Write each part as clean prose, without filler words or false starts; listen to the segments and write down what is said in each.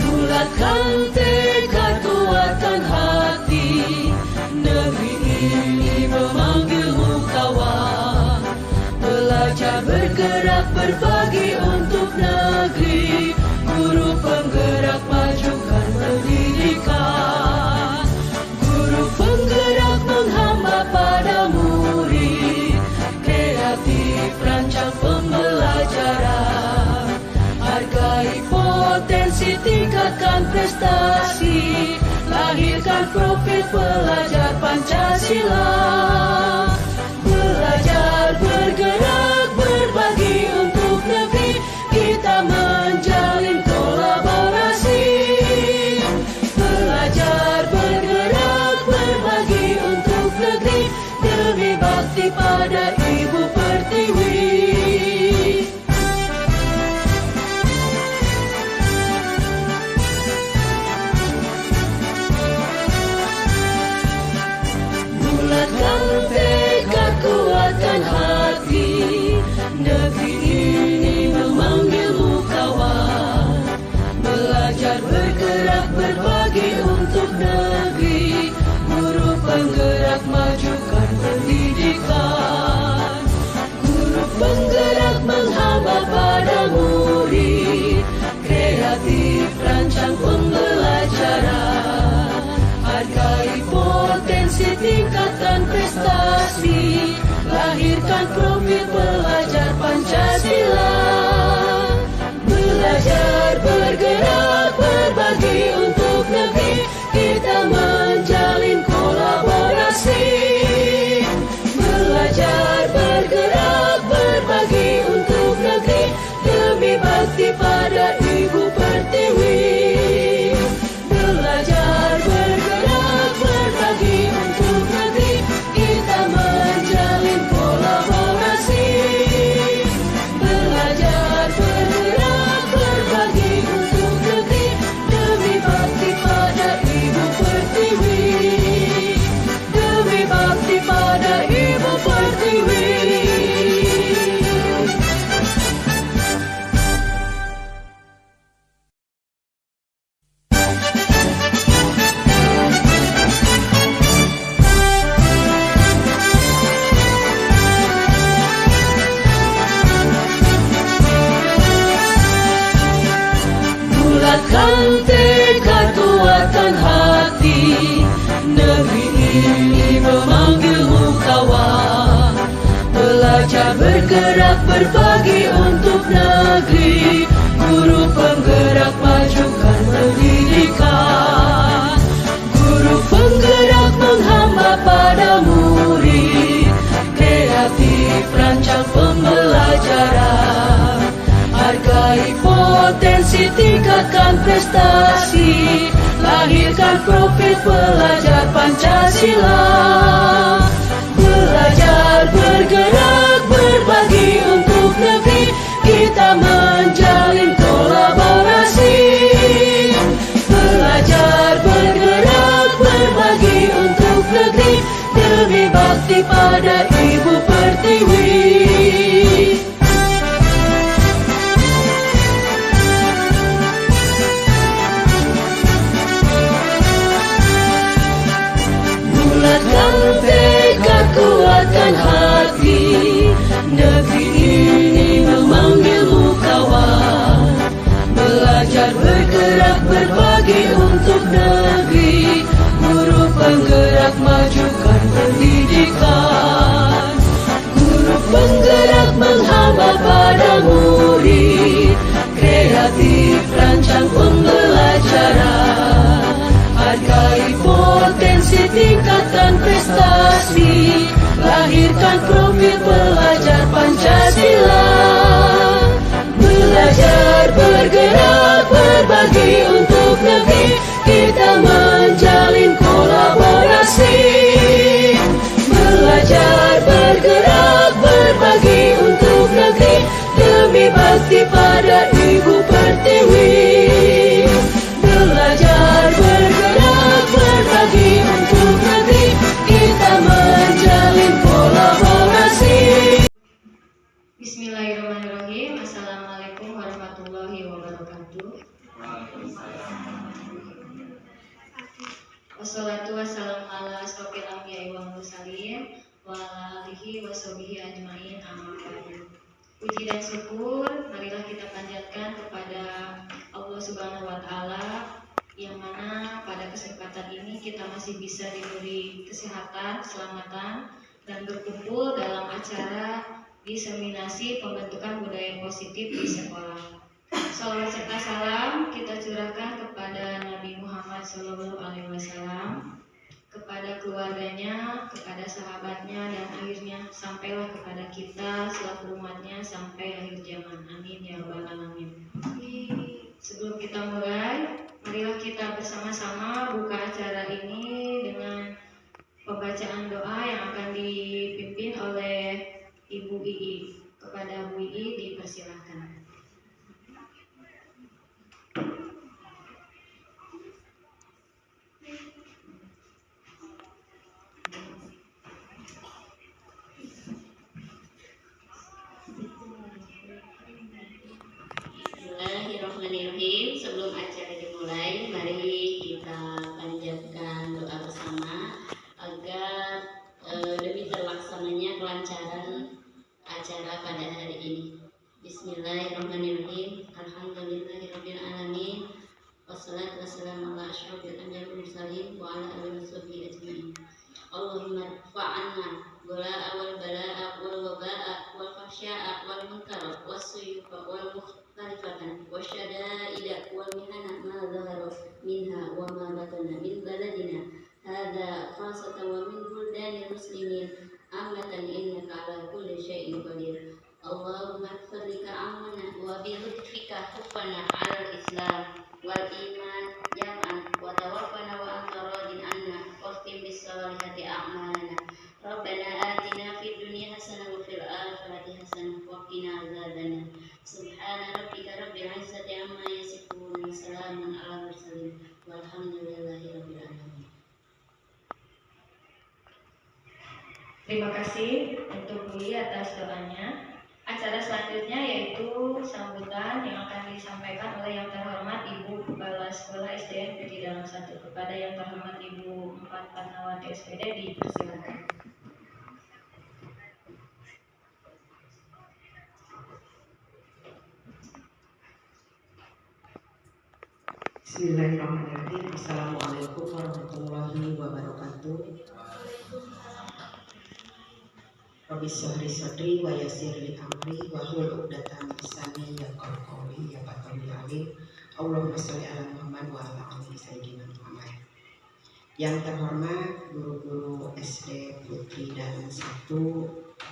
Bulatkan tekad kuatkan hati, negeri ini memanggilmu kawan. Belajar bergerak berbagi untuk negeri, guru penggerak majukan pendidikan. Guru penggerak menghamba pada murid, kreatif rancang pembelajaran. Hargai potensi, tingkatkan prestasi, lahirkan profil pelajar Pancasila. Belajar bergerak berbagi untuk negeri, kita menjalin kolaborasi. Belajar bergerak berbagi untuk negeri, demi bakti pada Ibu Pertiwi. Bulatkan tekad kuatkan hati, negeri ini memanggilmu kawan. Belajar bergerak berbagi untuk negeri, guru penggerak majukan pendidikan. Guru penggerak menghamba pada murid, kreatif rancang pembelajaran. Hargai potensi, tingkatkan prestasi, lahirkan profil pelajar Pancasila. Belajar bergerak berbagi untuk negeri, kita menjalin kolaborasi. Belajar bergerak berbagi untuk negeri, demi bakti pada Ibu Pertiwi. Belajar bergerak berbagi untuk negeri, kita menjalin kolaborasi. Belajar bergerak berbagi untuk negeri, demi bakti pada Ibu Pertiwi. Demi bakti pada Ibu Pertiwi. Bulatkan tekad kuatkan hati, negeri ini memanggilmu kawan. Belajar bergerak berbagi untuk negeri, guru penggerak majukan pendidikan. Guru penggerak menghamba pada murid, kreatif rancang pembelajaran. Hargai potensi, tingkatkan prestasi, lahirkan profil pelajar Pancasila. Belajar bergerak berbagi untuk negeri, kita menjalin kolaborasi. Belajar bergerak berbagi untuk negeri, demi bakti pada Ibu Pertiwi. Bulatkan tekad kuatkan hati, negeri ini memanggilmu kawan. Belajar bergerak berbagi untuk negeri, guru penggerak majukan pendidikan. Guru penggerak menghamba pada murid, kreatif rancang pembelajaran. Hargai potensi, tingkatkan prestasi, lahirkan profil pelajar Pancasila. Belajar bergerak berbagi untuk untuk negeri, kita menjalin kolaborasi. Belajar, bergerak, berbagi untuk negeri, demi bakti pada Ibu Pertiwi. Belajar, bergerak, berbagi untuk negeri, kita menjalin kolaborasi. Bismillahirrahmanirrahim. Assalamualaikum warahmatullahi wabarakatuh. Wassalatu wassalamu ala asrofil anbiya'i wal mursalin wa ala alihi wa sahbihi ajmain, amma ba'du. Puji dan syukur marilah kita panjatkan kepada Allah Subhanahu wa taala, yang mana pada kesempatan ini kita masih bisa diberi kesehatan, keselamatan, dan berkumpul dalam acara diseminasi pembentukan budaya positif di sekolah. Salawat serta salam kita curahkan kepada Nabi Muhammad SAW, kepada keluarganya, kepada sahabatnya, dan akhirnya sampailah kepada kita selaku umatnya sampai akhir zaman. Amin ya rabbal alamin. Sebelum kita mulai, marilah kita bersama-sama buka acara ini dengan pembacaan doa yang akan dipimpin oleh Ibu Ii. Kepada Bu Ii dipersilahkan. Bismillahirrahmanirrahim. Sebelum acara dimulai, mari kita panjatkan doa bersama agar demi terlaksananya kelancaran acara pada hari ini. Bismillahirrahmanirrahim. Alhamdulillahirabbil alamin. Wassalatu wassalamu ala asyrofil anbiya'i wal mursalin wa ala alihi washabihi ajmain. Allahumma fa'anna gola'a wal bala'a wal waba'a wal fahsya'a wal munkara was suyufa wal mukhtalifatan wasyada'ida wal mihana ma dhahara minha wa ma batana min baladina hadza khasatan wa min buldanil muslimin amatan innaka ala kulli syai'in qadir. Allahumma ighfir li ka'amana wa bi lutfika hufana 'alal islam wal iman jam'an wa tawaffana wa anta radin anna waqtim bis salihati a'malana. Rabbana atina fid dunya hasanah wa fil akhirati hasanah wa qina adzabannar. Subhana rabbika rabbil izzati amma yasifun wa salamun 'alal mursalin walhamdulillahi rabbil alamin. Terima kasih untuk Bu Ii atas doanya. Acara selanjutnya yaitu sambutan yang akan disampaikan oleh yang terhormat Ibu Kepala Sekolah SDN Negeri Dalam 1. Kepada yang terhormat Ibu 4 Fatmawati SPD dipersilakan. Bismillahirrahmanirrahim. Assalamualaikum warahmatullahi wabarakatuh. Rabbi shrah sadri wa yassir li amri wahlul 'uqdatam min lisani yafqahu qawli. Ya Fathul Alim. Allahumma sholli ala Muhammad wa ala ali sayyidina Muhammad. Yang terhormat guru-guru SD Putri Dalam 1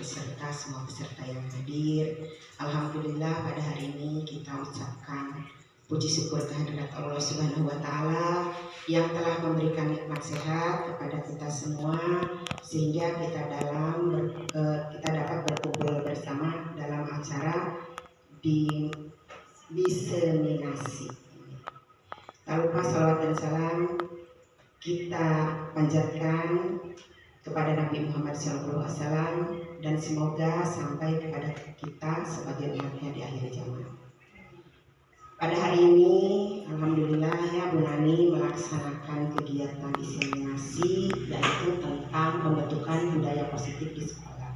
beserta semua peserta yang hadir. Alhamdulillah pada hari ini kita ucapkan puji syukur kehadirat Allah Subhanahu wa taala yang telah memberikan nikmat sehat kepada kita semua sehingga kita dapat berkumpul bersama dalam acara diseminasi. Tak lupa salawat dan salam kita panjatkan kepada Nabi Muhammad SAW dan semoga sampai kepada kita sebagai umatnya di akhir zaman. Pada hari ini, alhamdulillah ya Bu Nani melaksanakan kegiatan diseminasi yaitu tentang pembentukan budaya positif di sekolah.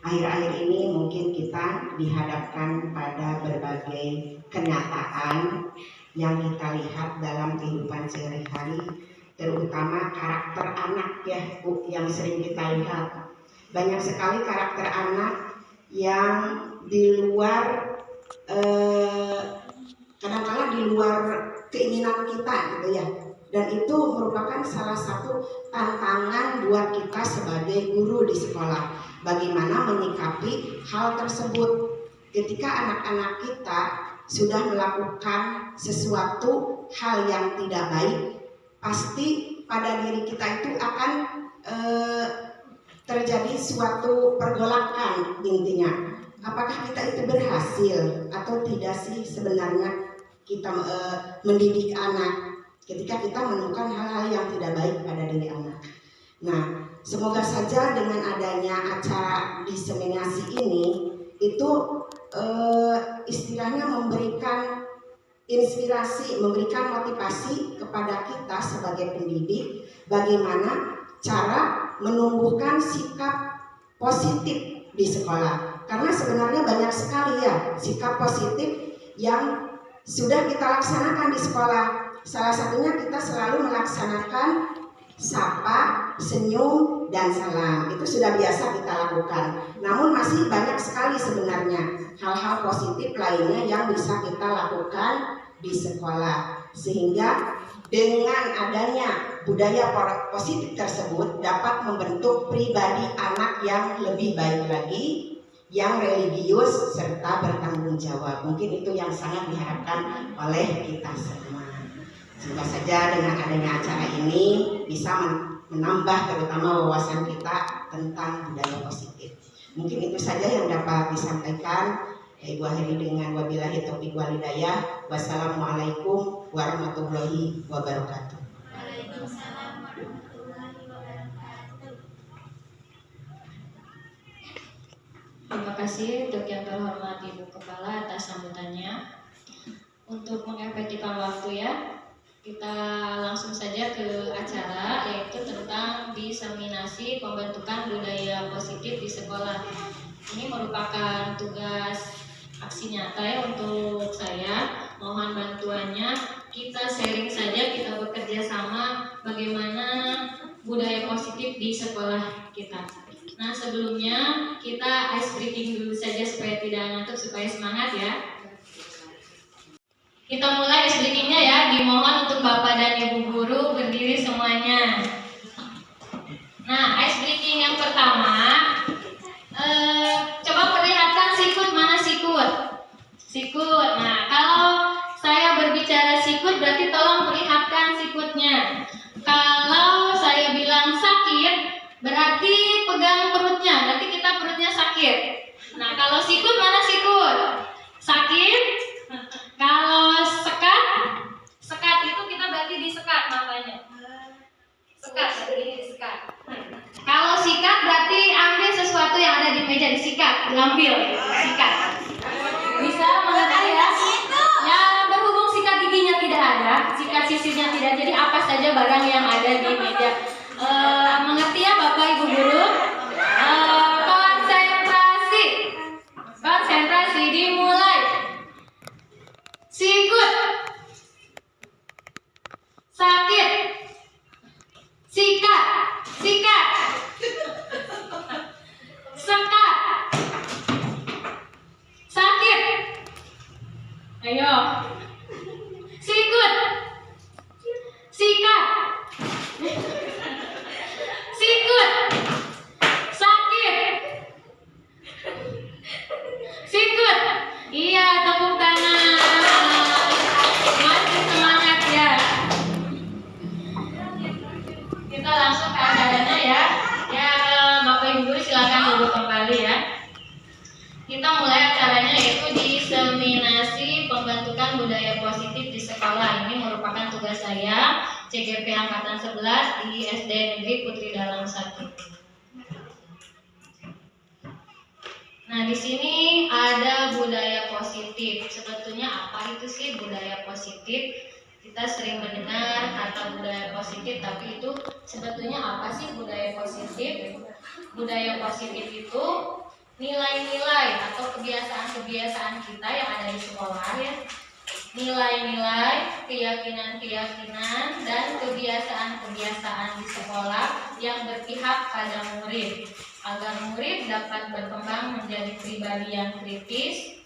Akhir-akhir ini mungkin kita dihadapkan pada berbagai kenyataan yang kita lihat dalam kehidupan sehari-hari, terutama karakter anak ya Bu, yang sering kita lihat. Banyak sekali karakter anak yang di luar kadang-kadang di luar keinginan kita gitu ya, dan itu merupakan salah satu tantangan buat kita sebagai guru di sekolah, bagaimana menyikapi hal tersebut ketika anak-anak kita sudah melakukan sesuatu hal yang tidak baik, pasti pada diri kita itu akan terjadi suatu pergolakan intinya. Apakah kita itu berhasil atau tidak sih sebenarnya kita mendidik anak ketika kita menemukan hal-hal yang tidak baik pada diri anak. Nah, semoga saja dengan adanya acara diseminasi ini itu istilahnya memberikan inspirasi, memberikan motivasi kepada kita sebagai pendidik bagaimana cara menumbuhkan sikap positif di sekolah. Karena sebenarnya banyak sekali ya sikap positif yang sudah kita laksanakan di sekolah. Salah satunya kita selalu melaksanakan sapa, senyum, dan salam. Itu sudah biasa kita lakukan. Namun masih banyak sekali sebenarnya hal-hal positif lainnya yang bisa kita lakukan di sekolah. Sehingga dengan adanya budaya positif tersebut dapat membentuk pribadi anak yang lebih baik lagi, yang religius serta bertanggung jawab. Mungkin itu yang sangat diharapkan oleh kita semua. Semoga saja dengan adanya acara ini bisa menambah terutama wawasan kita tentang budaya positif. Mungkin itu saja yang dapat disampaikan. Ibu akhiri dengan wabillahi taufiq wal hidayah. Wassalamualaikum warahmatullahi wabarakatuh. Waalaikumsalam warahmatullahi wabarakatuh. Terima kasih untuk yang terhormat Ibu Kepala atas sambutannya. Untuk mengefektifkan waktu ya, kita langsung saja ke acara, yaitu tentang diseminasi pembentukan budaya positif di sekolah. Ini merupakan tugas aksi nyata ya untuk saya. Mohon bantuannya, kita sharing saja, kita bekerja sama bagaimana budaya positif di sekolah kita. Nah, sebelumnya kita ice breaking dulu saja supaya tidak ngantuk, supaya semangat ya. Kita mulai ice breakingnya ya. Dimohon untuk Bapak dan Ibu guru berdiri semuanya. Nah, ice breaking yang pertama, coba perlihatkan sikut, mana sikut? Sikut. Nah, kalau saya berbicara sikut berarti tolong perlihatkan sikutnya. Kalau saya bilang sakit berarti pegang perutnya, berarti kita perutnya sakit. Nah, kalau sikut, mana sikut? Sakit. Kalau sekat itu kita berarti disekat matanya. Sekat, ini disekat. Kalau sikat berarti ambil sesuatu yang ada di meja, disikat, diambil, sikat. Bisa mengerti ya? Ya, berhubung sikat giginya tidak ada, sikat sisirnya tidak, jadi apa saja barang yang ada di meja. Mengerti ya Bapak Ibu guru? Konsentrasi dimulai. Sikut, sakit, sikat, sekat, sakit. Ayo, sikut, sikat, sikut, sakit, sikut. Iya, tepuk tangan. Masih semangat ya. Kita langsung ke acaranya ya. Ya, Bapak Ibu guru silakan duduk kembali ya. Kita mulai acaranya yaitu diseminasi pembentukan budaya positif di sekolah. Ini merupakan tugas saya CGP Angkatan 11 di SD Negeri Putri Dalam 1. Nah, di sini ada budaya positif. Sebetulnya apa itu sih budaya positif? Kita sering mendengar kata budaya positif, tapi itu sebetulnya apa sih budaya positif? Budaya positif itu nilai-nilai atau kebiasaan-kebiasaan kita yang ada di sekolah ya. Nilai-nilai, keyakinan-keyakinan, dan kebiasaan-kebiasaan di sekolah yang berpihak pada murid, agar murid dapat berkembang menjadi pribadi yang kritis,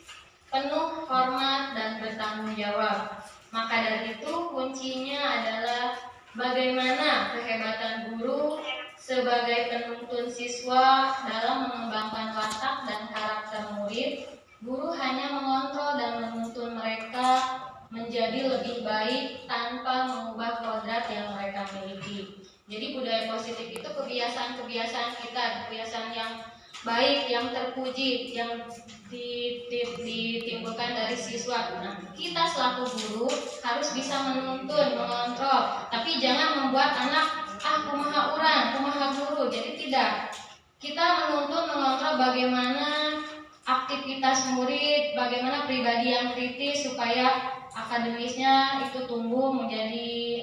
penuh hormat dan bertanggung jawab. Maka dari itu kuncinya adalah bagaimana kehebatan guru sebagai penuntun siswa dalam mengembangkan watak dan karakter murid Guru hanya mengontrol dan menuntun mereka menjadi lebih baik tanpa mengubah kodrat yang mereka miliki. Jadi budaya positif itu kebiasaan-kebiasaan kita, kebiasaan yang baik, yang terpuji, yang ditimbulkan dari siswa. Nah, kita selaku guru harus bisa menuntun, mengontrol, tapi jangan membuat anak kumaha urang, kumaha guru. Jadi tidak. Kita menuntun, mengontrol bagaimana aktivitas murid, bagaimana pribadi yang kritis supaya akademisnya itu tumbuh menjadi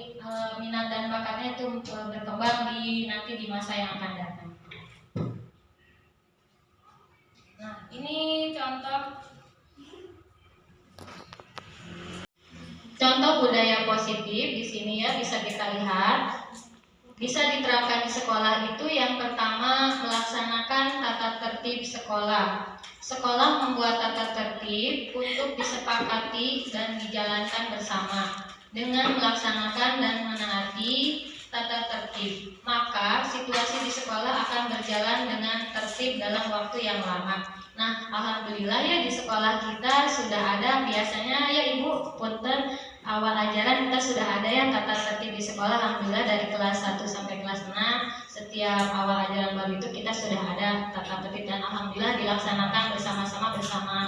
minat dan bakatnya itu berkembang nanti di masa yang akan datang. Nah, ini contoh budaya positif di sini ya, bisa kita lihat. Bisa diterapkan di sekolah itu yang pertama melaksanakan tata tertib sekolah. Sekolah membuat tata tertib untuk disepakati dan dijalankan bersama. Dengan melaksanakan dan menaati tata tertib, maka situasi di sekolah akan berjalan dengan tertib dalam waktu yang lama. Nah, alhamdulillah ya di sekolah kita sudah ada biasanya ya Ibu, punten awal ajaran kita sudah ada yang tata tertib di sekolah. Alhamdulillah dari kelas 1 sampai kelas 6 setiap awal ajaran baru itu kita sudah ada tata tertib dan alhamdulillah dilaksanakan bersama-sama bersama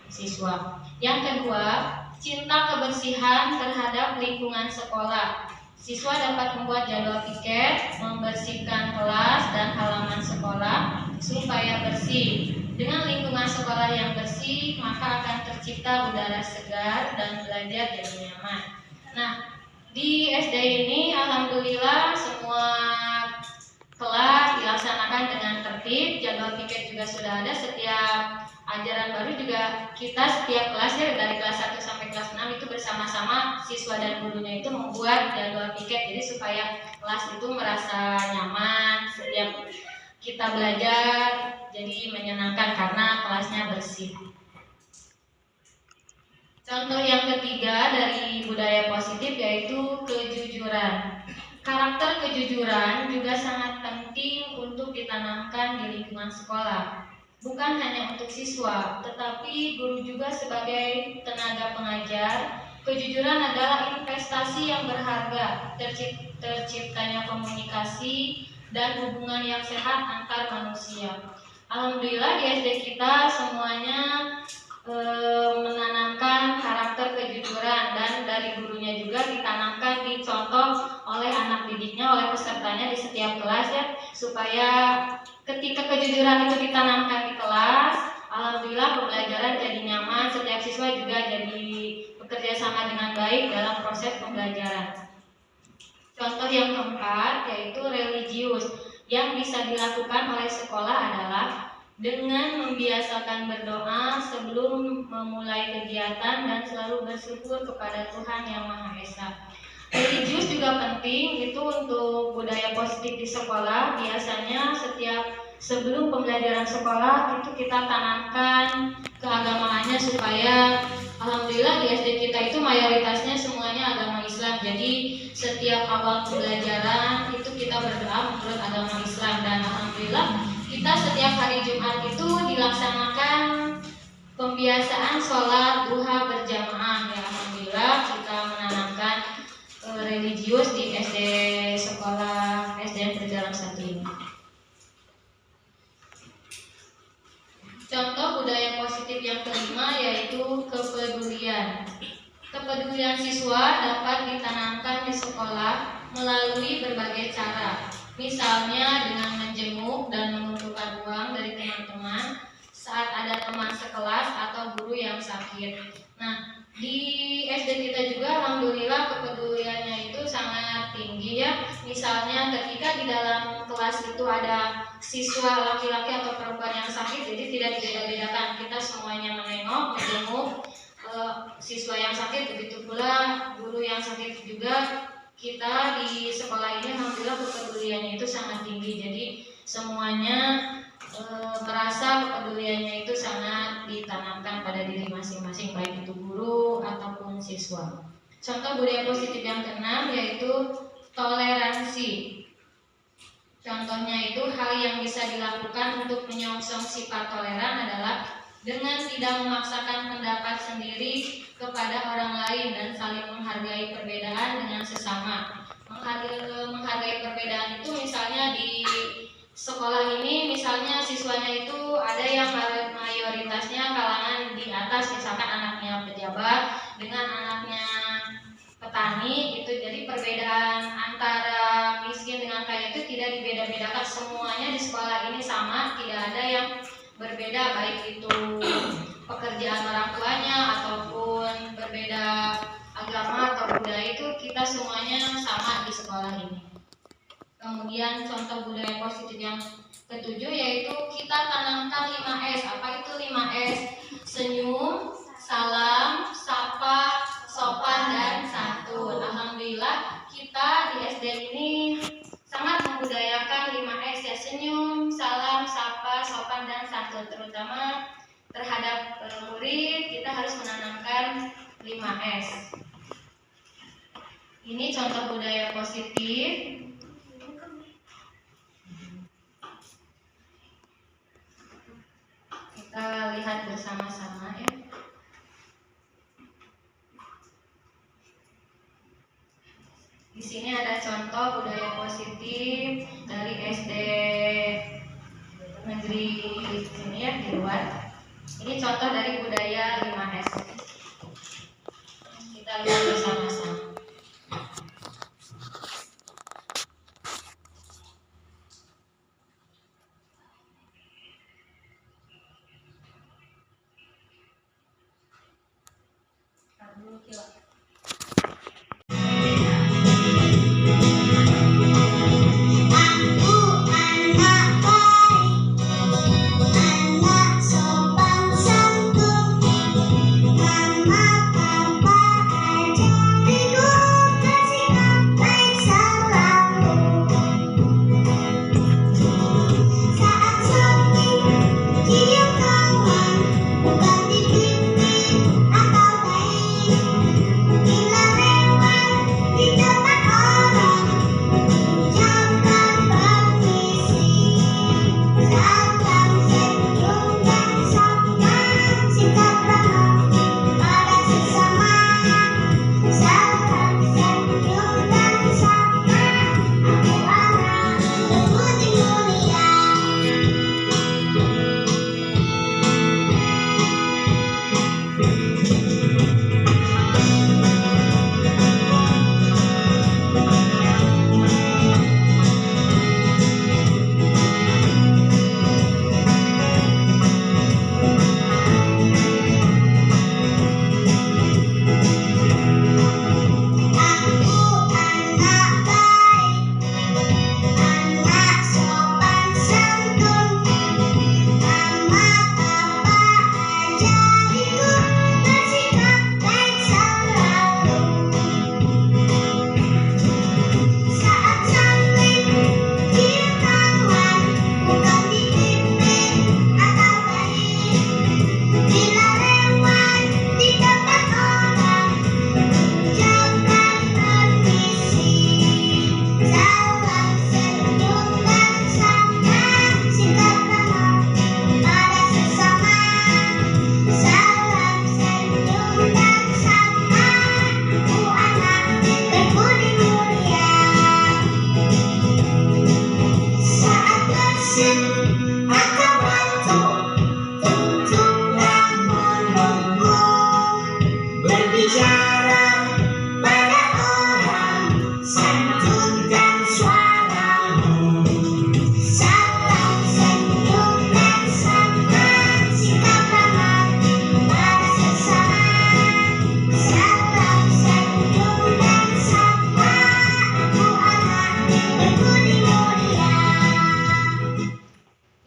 siswa. Yang kedua, cinta kebersihan terhadap lingkungan sekolah. Siswa dapat membuat jadwal piket, membersihkan kelas dan halaman sekolah supaya bersih. Dengan lingkungan sekolah yang bersih, maka akan tercipta udara segar dan belajar jadi nyaman. Nah, di SD ini alhamdulillah semua kelas dilaksanakan dengan tertib, jadwal piket juga sudah ada. Setiap ajaran baru juga kita setiap kelas ya dari kelas 1 sampai kelas 6 itu bersama-sama siswa dan gurunya itu membuat jadwal piket. Jadi supaya kelas itu merasa nyaman, setiap kita belajar jadi menyenangkan karena kelasnya bersih. Contoh yang ketiga dari budaya positif yaitu kejujuran. Karakter kejujuran juga sangat penting untuk ditanamkan di lingkungan sekolah. Bukan hanya untuk siswa, tetapi guru juga sebagai tenaga pengajar. Kejujuran adalah investasi yang berharga, terciptanya komunikasi dan hubungan yang sehat antar manusia. Alhamdulillah di SD kita semuanya menanamkan karakter kejujuran dan dari gurunya juga ditanamkan, dicontoh oleh anak didiknya, oleh pesertanya di setiap kelas ya, supaya ketika kejujuran itu ditanamkan di kelas, alhamdulillah pembelajaran jadi nyaman, setiap siswa juga jadi bekerja sama dengan baik dalam proses pembelajaran. Contoh yang keempat yaitu religius. Yang bisa dilakukan oleh sekolah adalah dengan membiasakan berdoa sebelum memulai kegiatan dan selalu bersyukur kepada Tuhan Yang Maha Esa. Religius juga penting itu untuk budaya positif di sekolah. Biasanya sebelum pembelajaran sekolah itu kita tanamkan keagamaannya supaya alhamdulillah di SD kita itu mayoritasnya semuanya agama Islam. Jadi setiap awal pembelajaran itu kita berdoa menurut agama Islam dan alhamdulillah kita setiap hari Jumat itu dilaksanakan pembiasaan sholat duha berjamaah ya. Alhamdulillah kita menanamkan religius di SD sekolah SDN Berjalan 1 ini. Contoh budaya positif yang kelima yaitu kepedulian. Kepedulian siswa dapat ditanamkan di sekolah melalui berbagai cara. Misalnya dengan menjenguk dan mengumpulkan uang dari teman-teman saat ada teman sekelas atau guru yang sakit. Nah, di SD kita juga alhamdulillah kepeduliannya itu sangat tinggi ya. Misalnya ketika di dalam kelas itu ada siswa laki-laki atau perempuan yang sakit, jadi tidak dibeda-bedakan, kita semuanya menengok, menjenguk siswa yang sakit, begitu pula guru yang sakit juga. Kita di sekolah ini alhamdulillah kepeduliannya itu sangat tinggi, jadi semuanya merasa kepeduliannya itu sangat ditanamkan pada diri masing-masing, baik itu guru ataupun siswa. Contoh budaya positif yang keenam yaitu toleransi. Contohnya itu hal yang bisa dilakukan untuk menyongsong sifat toleran adalah dengan tidak memaksakan pendapat sendiri kepada orang lain dan saling menghargai perbedaan dengan sesama. Menghargai perbedaan itu misalnya di sekolah ini, misalnya siswanya itu ada yang mayoritasnya kalangan di atas, misalkan anaknya pejabat dengan anaknya petani gitu. Jadi perbedaan antara miskin dengan kaya itu tidak dibeda-bedakan, semuanya di sekolah ini sama, tidak ada yang berbeda, baik itu pekerjaan orang tuanya ataupun berbeda agama atau budaya, itu kita semuanya sama di sekolah ini. Kemudian contoh budaya positif yang ketujuh yaitu kita tanamkan 5S. Apa itu 5S? Senyum, salam, sapa, sopan, dan santun. Alhamdulillah kita di SD ini sangat membudayakan 5S ya, senyum, salam, sapa, sopan, dan santun. Terutama terhadap murid kita harus menanamkan 5S. Ini contoh budaya positif. Kita lihat bersama-sama ya. Di sini ada contoh budaya positif dari SD negeri ini ya, di luar. Ini contoh dari budaya 5S. Kita lihat bersama-sama.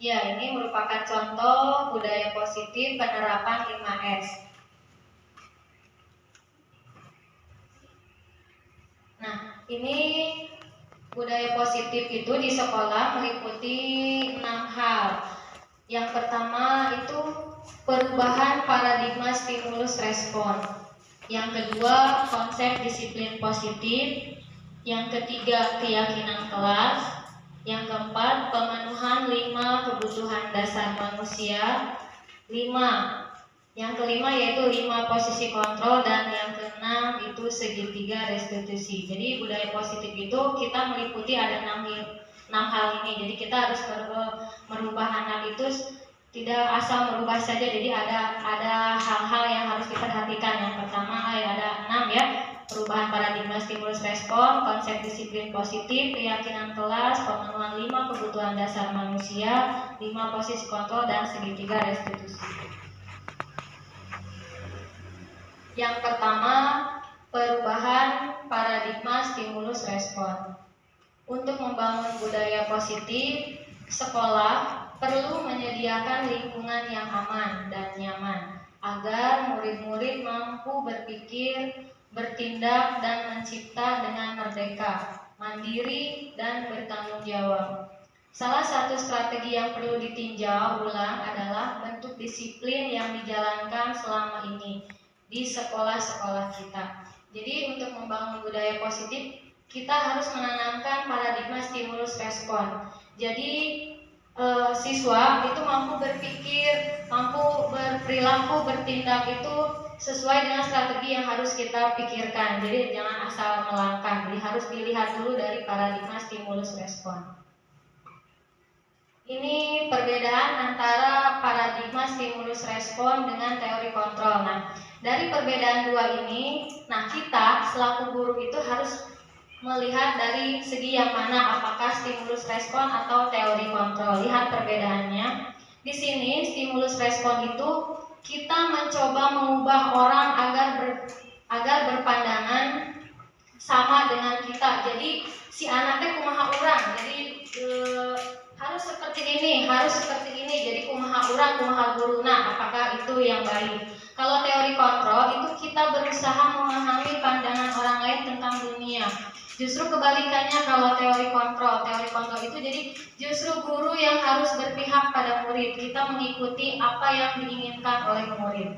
Ya, ini merupakan contoh budaya positif penerapan 5S. Nah, ini budaya positif itu di sekolah meliputi 6 hal. Yang pertama itu perubahan paradigma stimulus respon. Yang kedua, konsep disiplin positif. Yang ketiga, keyakinan kelas. Yang keempat, pemenuhan 5 kebutuhan dasar manusia. Yang kelima yaitu 5 posisi kontrol, dan yang keenam itu segitiga restitusi. Jadi budaya positif itu kita meliputi ada 6 hal ini. Jadi kita harus merubah anak itu tidak asal merubah saja. Jadi ada hal-hal yang harus diperhatikan. Yang pertama ada 6 ya. Perubahan paradigma stimulus respon, konsep disiplin positif, keyakinan kelas, pemenuhan 5 kebutuhan dasar manusia, 5 posisi kontrol, dan segitiga restitusi. Yang pertama, perubahan paradigma stimulus respon. Untuk membangun budaya positif, sekolah perlu menyediakan lingkungan yang aman dan nyaman agar murid-murid mampu berpikir, bertindak, dan mencipta dengan merdeka, mandiri, dan bertanggung jawab. Salah satu strategi yang perlu ditinjau ulang adalah bentuk disiplin yang dijalankan selama ini di sekolah-sekolah kita. Jadi untuk membangun budaya positif, kita harus menanamkan paradigma stimulus respon. Jadi siswa itu mampu berpikir, mampu berperilaku, bertindak itu sesuai dengan strategi yang harus kita pikirkan. Jadi jangan asal melangkah. Jadi harus dilihat dulu dari paradigma stimulus respon. Ini perbedaan antara paradigma stimulus respon dengan teori kontrol. Nah, dari perbedaan dua ini, kita selaku guru itu harus melihat dari segi yang mana, apakah stimulus respon atau teori kontrol. Lihat perbedaannya. Di sini stimulus respon itu kita mencoba mengubah orang agar berpandangan sama dengan kita. Jadi si anaknya kumaha urang. Jadi harus seperti ini, jadi kumaha urang, kumaha guruna, apakah itu yang baik? Kalau teori kontrol itu kita berusaha memahami pandangan orang lain tentang dunia. Justru kebalikannya kalau teori kontrol itu jadi justru guru yang harus berpihak pada murid. Kita mengikuti apa yang diinginkan oleh murid.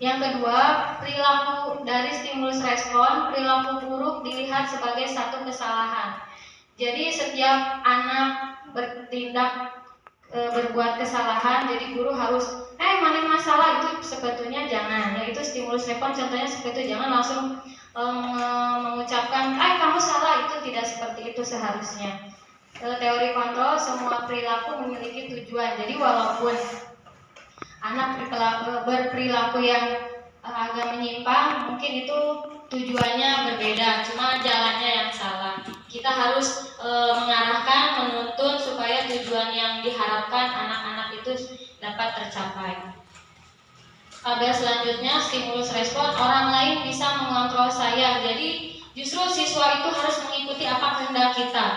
Yang kedua, perilaku dari stimulus respon, perilaku buruk dilihat sebagai satu kesalahan. Jadi setiap anak berbuat kesalahan, jadi guru harus mana masalah, itu sebetulnya jangan. Yaitu stimulus respon contohnya seperti itu, jangan langsung mengucapkan kamu salah, itu tidak seperti itu seharusnya. Teori kontrol, semua perilaku memiliki tujuan. Jadi walaupun anak berperilaku yang agak menyimpang, mungkin itu tujuannya berbeda, cuma jalannya yang salah. Kita harus mengarahkan, menuntun supaya tujuan yang diharapkan anak-anak itu dapat tercapai. Pada selanjutnya, stimulus respon, orang lain bisa mengontrol saya. Jadi justru siswa itu harus mengikuti apa kehendak kita.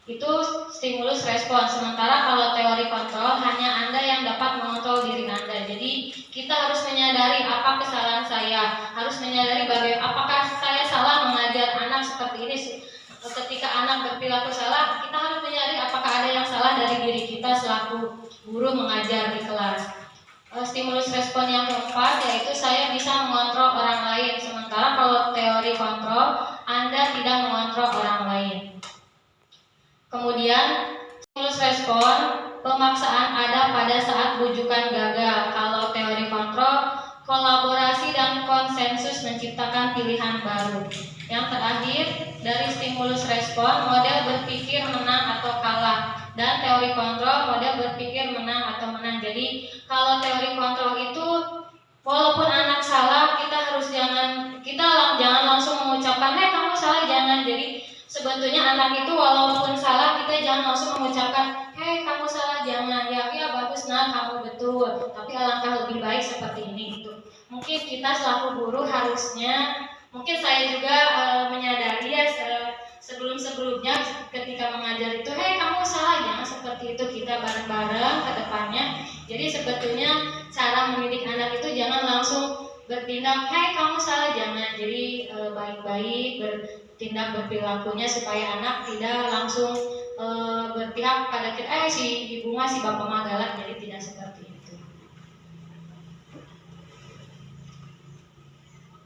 Itu stimulus respon. Sementara kalau teori kontrol, hanya Anda yang dapat mengontrol diri Anda. Jadi kita harus menyadari apa kesalahan saya, harus menyadari apakah saya salah mengajar anak seperti ini. Ketika anak berperilaku salah, kita harus menyadari apakah ada yang salah dari diri kita selaku guru mengajar di kelas. Stimulus respon yang keempat yaitu saya bisa mengontrol orang lain. Sementara kalau teori kontrol, Anda tidak mengontrol orang lain. Kemudian stimulus respon, pemaksaan ada pada saat bujukan gagal. Kalau teori kontrol, kolaborasi dan konsensus menciptakan pilihan baru. Yang terakhir, dari stimulus respon, model berpikir menang atau kalah. Dan teori kontrol, model berpikir menang atau menang. Jadi kalau teori kontrol itu, walaupun anak salah, kita jangan langsung mengucapkan kamu salah, jangan. Jadi sebetulnya anak itu walaupun salah, kita jangan langsung mengucapkan kamu salah, jangan. Ya bagus kamu betul, tapi alangkah lebih baik seperti ini. Mungkin kita selaku guru harusnya, mungkin saya juga menyadari ya sebelumnya ketika mengajar itu kamu salah, jangan seperti itu. Kita bareng-bareng ke depannya. Jadi sebetulnya cara mendidik anak itu jangan langsung bertindak kamu salah, jangan. Jadi baik-baik bertindak, berperilakunya supaya anak tidak langsung berpihak pada kita si ibu mah, si bapak mah galak. Jadi tidak seperti itu.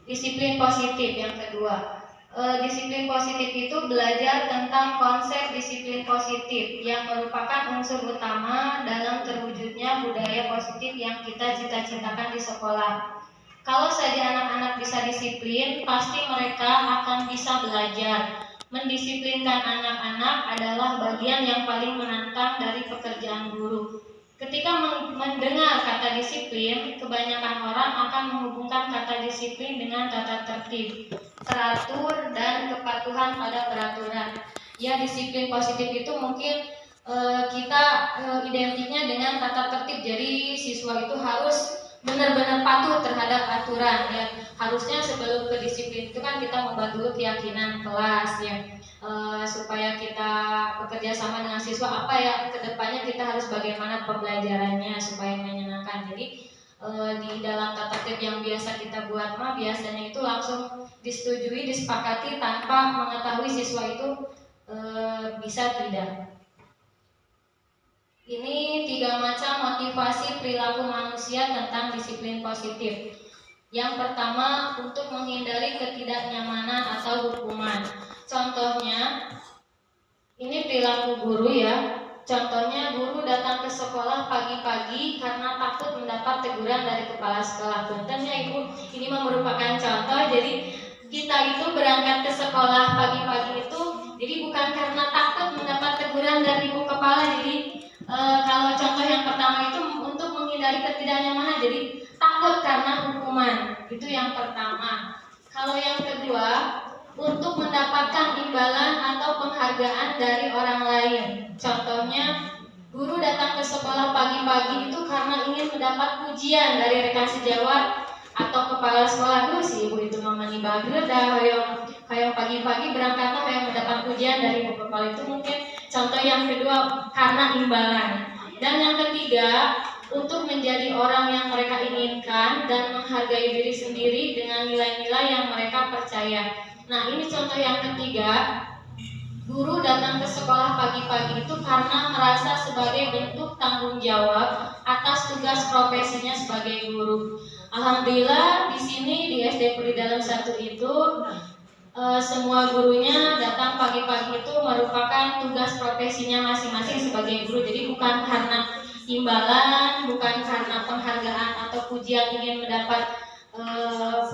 Disiplin positif yang kedua, Disiplin positif itu belajar tentang konsep disiplin positif yang merupakan unsur utama dalam terwujudnya budaya positif yang kita cita-citakan di sekolah. Kalau saja anak-anak bisa disiplin, pasti mereka akan bisa belajar. Mendisiplinkan anak-anak adalah bagian yang paling menantang dari pekerjaan guru. Ketika mendengar kata disiplin, kebanyakan orang akan menghubungkan kata disiplin dengan tata tertib, teratur, dan kepatuhan pada peraturan. Ya, disiplin positif itu mungkin kita identiknya dengan tata tertib. Jadi siswa itu harus benar-benar patuh terhadap aturan. Ya, harusnya sebelum ke disiplin itu kan kita membuat dulu keyakinan kelas, ya. Supaya kita bekerja sama dengan siswa, apa ya kedepannya kita harus bagaimana pembelajarannya supaya menyenangkan. Jadi di dalam tata tertib yang biasa kita buat mah biasanya itu langsung disetujui, disepakati tanpa mengetahui siswa itu bisa tidak. Ini 3 macam motivasi perilaku manusia tentang disiplin positif. Yang pertama, untuk menghindari ketidaknyamanan atau hukuman. Contohnya, ini perilaku guru ya. Contohnya, guru datang ke sekolah pagi-pagi karena takut mendapat teguran dari kepala sekolah. Contohnya Ibu, ini merupakan contoh. Jadi kita itu berangkat ke sekolah pagi-pagi itu, jadi bukan karena takut mendapat teguran dari ibu kepala. Jadi kalau contoh yang pertama itu untuk menghindari ketidaknyamanan, jadi takut karena hukuman. Itu yang pertama. Kalau yang kedua, untuk mendapatkan imbalan atau penghargaan dari orang lain. Contohnya, guru datang ke sekolah pagi-pagi itu karena ingin mendapat pujian dari rekan sejawat atau kepala sekolah. Tuh si ibu itu mamani bager dah hayang pagi-pagi berangkatnya hayang mendapat pujian dari ibu kepala. Itu mungkin contoh yang kedua, karena imbalan. Dan yang ketiga, untuk menjadi orang yang mereka inginkan dan menghargai diri sendiri dengan nilai-nilai yang mereka percaya. Nah, ini contoh yang ketiga. Guru datang ke sekolah pagi-pagi itu karena merasa sebagai bentuk tanggung jawab atas tugas profesinya sebagai guru. Alhamdulillah di sini di SD Puri Dalam 1 itu semua gurunya datang pagi-pagi itu merupakan tugas profesinya masing-masing sebagai guru. Jadi bukan karena imbalan, bukan karena penghargaan atau pujian ingin mendapat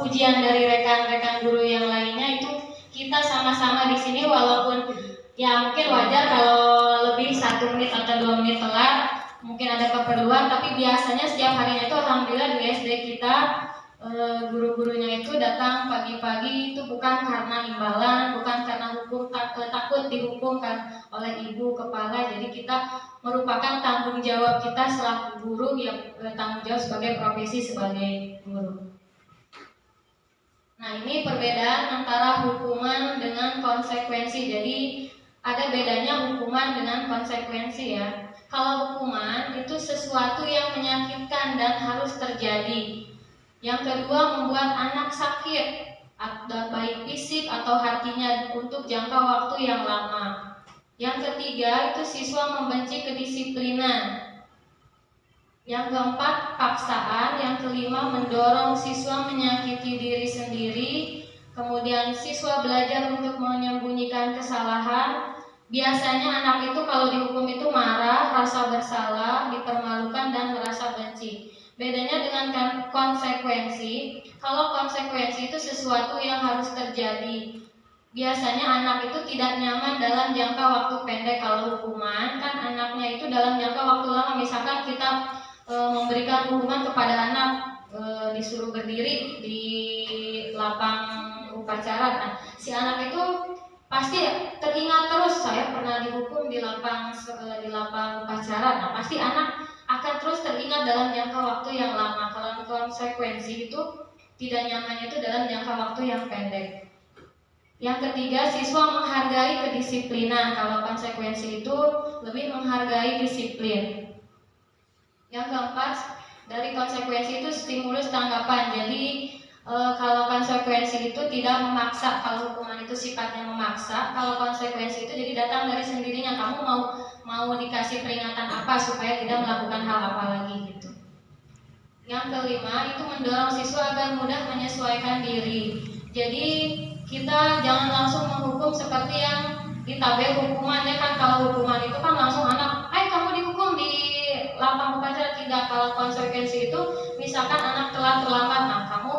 pujian dari rekan-rekan guru yang lainnya. Itu kita sama-sama di sini, walaupun ya mungkin wajar kalau lebih 1 menit atau 2 menit telat, mungkin ada keperluan, tapi biasanya setiap harinya itu alhamdulillah di SD kita guru-gurunya itu datang pagi-pagi itu bukan karena imbalan, bukan karena takut dihukum oleh ibu kepala. Jadi kita merupakan tanggung jawab kita selaku guru, yang tanggung jawab sebagai profesi sebagai guru. Nah, ini perbedaan antara hukuman dengan konsekuensi. Jadi ada bedanya hukuman dengan konsekuensi ya. Kalau hukuman itu sesuatu yang menyakitkan dan harus terjadi. Yang kedua, membuat anak sakit, baik fisik atau hatinya untuk jangka waktu yang lama. Yang ketiga, itu siswa membenci kedisiplinan. Yang keempat, paksaan. Yang kelima, mendorong siswa menyakiti diri sendiri. Kemudian siswa belajar untuk menyembunyikan kesalahan. Biasanya anak itu kalau dihukum itu marah, rasa bersalah, dipermalukan, dan merasa benci. Bedanya dengan konsekuensi. Kalau konsekuensi itu sesuatu yang harus terjadi. Biasanya anak itu tidak nyaman dalam jangka waktu pendek. Kalau hukuman kan anaknya itu dalam jangka waktu lama. Misalkan kita memberikan hukuman kepada anak, disuruh berdiri di lapang upacara. Nah, si anak itu pasti teringat terus, saya pernah dihukum di lapang upacara. Nah, pasti anak akan terus teringat dalam jangka waktu yang lama. Kalau konsekuensi itu tidak nyamannya itu dalam jangka waktu yang pendek. Yang ketiga, siswa menghargai kedisiplinan. Kalau konsekuensi itu lebih menghargai disiplin. Yang keempat, dari konsekuensi itu stimulus tanggapan. Jadi kalau konsekuensi itu tidak memaksa. Kalau hukuman itu sifatnya memaksa, kalau konsekuensi itu jadi datang dari sendirinya. Kamu mau dikasih peringatan apa supaya tidak melakukan hal apa lagi gitu. Yang kelima, itu mendorong siswa agar mudah menyesuaikan diri. Jadi kita jangan langsung menghukum seperti yang di tabel hukumannya kan. Kalau hukuman itu kan langsung anak, kamu dihukum di lapang upacara. Tidak, kalau konsekuensi itu misalkan anak telah terlambat, nah kamu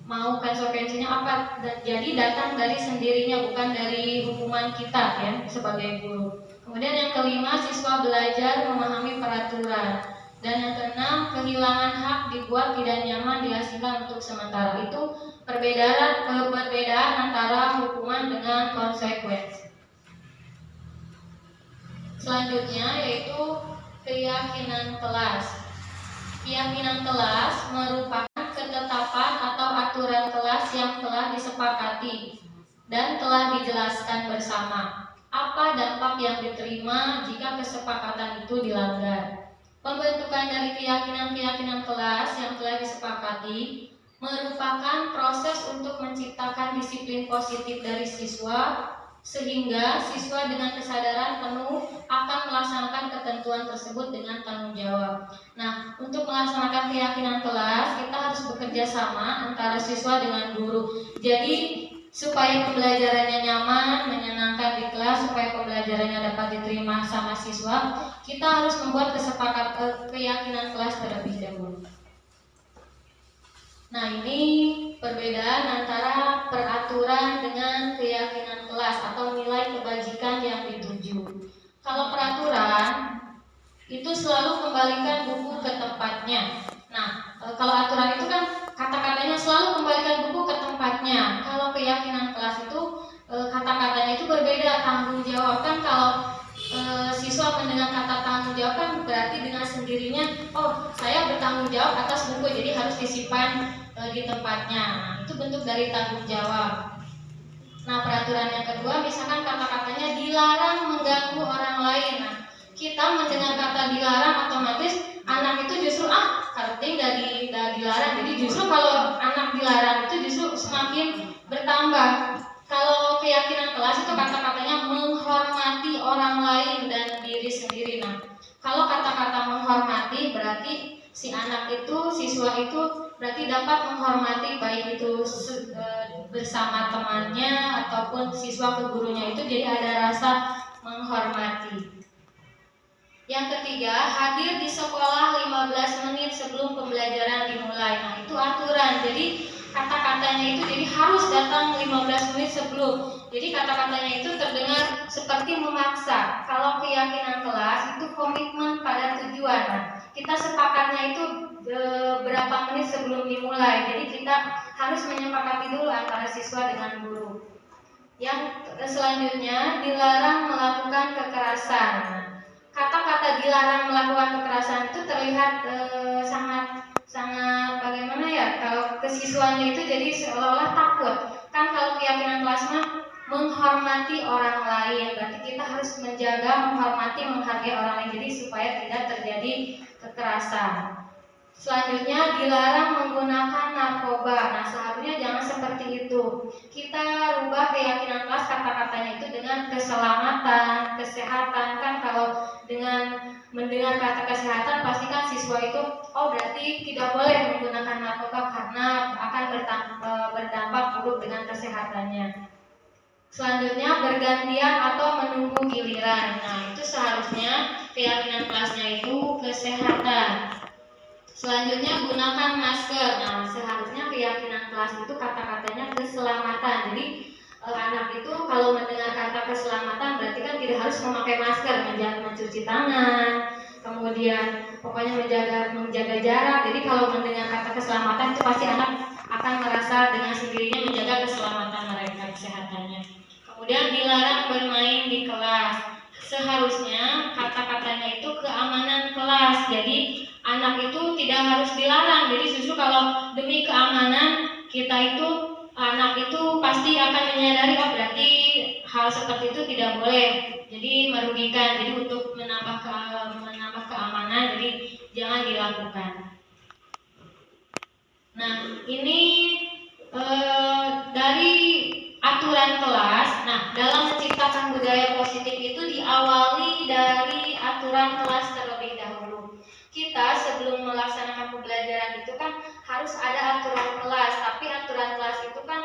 mau konsekuensinya apa? Jadi datang dari sendirinya, bukan dari hukuman kita ya sebagai guru. Kemudian yang kelima, siswa belajar memahami peraturan. Dan yang keenam, kehilangan hak dibuat tidak nyaman dihasilkan untuk sementara. Itu perbedaan antara hukuman dengan konsekuensi. Selanjutnya yaitu keyakinan kelas. Keyakinan kelas merupakan ketetapan atau aturan kelas yang telah disepakati dan telah dijelaskan bersama. Apa dampak yang diterima jika kesepakatan itu dilanggar? Pembentukan dari keyakinan-keyakinan kelas yang telah disepakati merupakan proses untuk menciptakan disiplin positif dari siswa, sehingga siswa dengan kesadaran penuh akan melaksanakan ketentuan tersebut dengan tanggung jawab. Nah, untuk melaksanakan keyakinan kelas, kita harus bekerja sama antara siswa dengan guru. Jadi, supaya pembelajarannya nyaman, menyenangkan di kelas, supaya pembelajarannya dapat diterima sama siswa, kita harus membuat kesepakatan keyakinan kelas terlebih dahulu. Nah, ini perbedaan antara peraturan dengan keyakinan kelas atau nilai kebajikan yang dituju. Kalau peraturan itu selalu kembalikan buku ke tempatnya. Nah, kalau aturan itu kan kata-katanya selalu kembalikan buku ke tempatnya. Kalau keyakinan kelas itu kata-katanya itu berbeda, tanggung jawab. Kan kalau siswa mendengar kata tanggung jawab kan berarti dengan sendirinya, oh saya bertanggung jawab atas buku, jadi harus disimpan di tempatnya. Nah, itu bentuk dari tanggung jawab. Nah, peraturan yang kedua, misalkan kata-katanya dilarang mengganggu orang lain. Nah, kita mendengar kata dilarang, otomatis anak itu justru karting dari dilarang. Jadi justru kalau anak dilarang itu justru semakin bertambah. Kalau keyakinan kelas itu kata-katanya menghormati orang lain dan diri sendiri. Nah, kalau kata-kata menghormati berarti si anak itu, siswa itu berarti dapat menghormati baik itu bersama temannya ataupun siswa ke gurunya, itu jadi ada rasa menghormati. Yang ketiga, hadir di sekolah 15 menit sebelum pembelajaran dimulai. Nah, itu aturan. Jadi kata-katanya itu jadi harus datang 15 menit sebelum. Jadi kata-katanya itu terdengar seperti memaksa. Kalau keyakinan kelas itu komitmen pada tujuan. Nah, kita sepakatnya itu berapa menit sebelum dimulai. Jadi kita harus menyepakati dulu antara siswa dengan guru. Yang selanjutnya, dilarang melakukan kekerasan. Kata-kata dilarang melakukan kekerasan itu terlihat sangat bagaimana ya, kalau kesiswanya itu jadi seolah-olah takut. Kan kalau keyakinan kelas menghormati orang lain, berarti kita harus menjaga, menghormati, menghargai orang lain, jadi supaya tidak terjadi kekerasan. Selanjutnya, dilarang menggunakan narkoba. Nah, seharusnya jangan seperti itu. Kita rubah keyakinan kelas kata-katanya itu dengan keselamatan, kesehatan. Kan kalau dengan mendengar kata kesehatan, pasti kan siswa itu, oh berarti tidak boleh menggunakan narkoba karena akan berdampak buruk dengan kesehatannya. Selanjutnya, bergantian atau menunggu giliran. Nah, itu seharusnya keyakinan kelasnya itu kesehatan. Selanjutnya, gunakan masker. Nah, seharusnya keyakinan kelas itu kata-katanya keselamatan. Jadi anak itu kalau mendengar kata keselamatan berarti kan tidak harus memakai masker, mencuci tangan, kemudian pokoknya menjaga jarak. Jadi kalau mendengar kata keselamatan itu pasti anak akan merasa dengan sendirinya menjaga keselamatan mereka, kesehatannya. Kemudian dilarang bermain di kelas. Seharusnya kata-katanya itu keamanan kelas. Jadi anak itu tidak harus dilarang. Jadi justru kalau demi keamanan kita itu, anak itu pasti akan menyadari, oh berarti hal seperti itu tidak boleh. Jadi merugikan. Jadi untuk menambah keamanan, jadi jangan dilakukan. Nah, ini dari aturan kelas. Nah, dalam menciptakan budaya positif itu diawali dari aturan kelas terlebih dahulu. Kita sebelum melaksanakan pembelajaran itu kan harus ada aturan kelas, tapi aturan kelas itu kan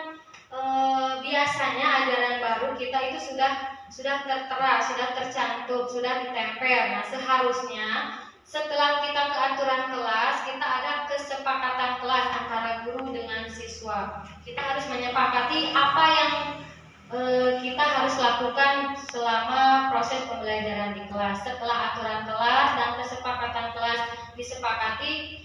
biasanya ajaran baru kita itu sudah tertera, sudah tercantum, sudah ditempel. Nah, seharusnya setelah kita ke aturan kelas, kita ada kesepakatan kelas antara guru dengan siswa. Kita harus menyepakati apa yang kita harus lakukan selama proses pembelajaran di kelas. Setelah aturan kelas dan kesepakatan kelas disepakati,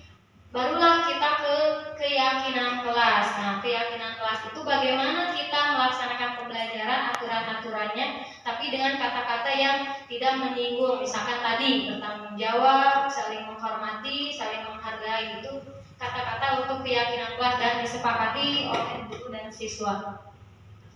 barulah kita ke keyakinan kelas. Nah, keyakinan kelas itu bagaimana kita melaksanakan pembelajaran, aturan-aturannya, tapi dengan kata-kata yang tidak menyinggung. Misalkan tadi bertanggung jawab, saling menghormati, saling menghargai, itu kata-kata untuk keyakinan kelas dan disepakati oleh guru dan siswa.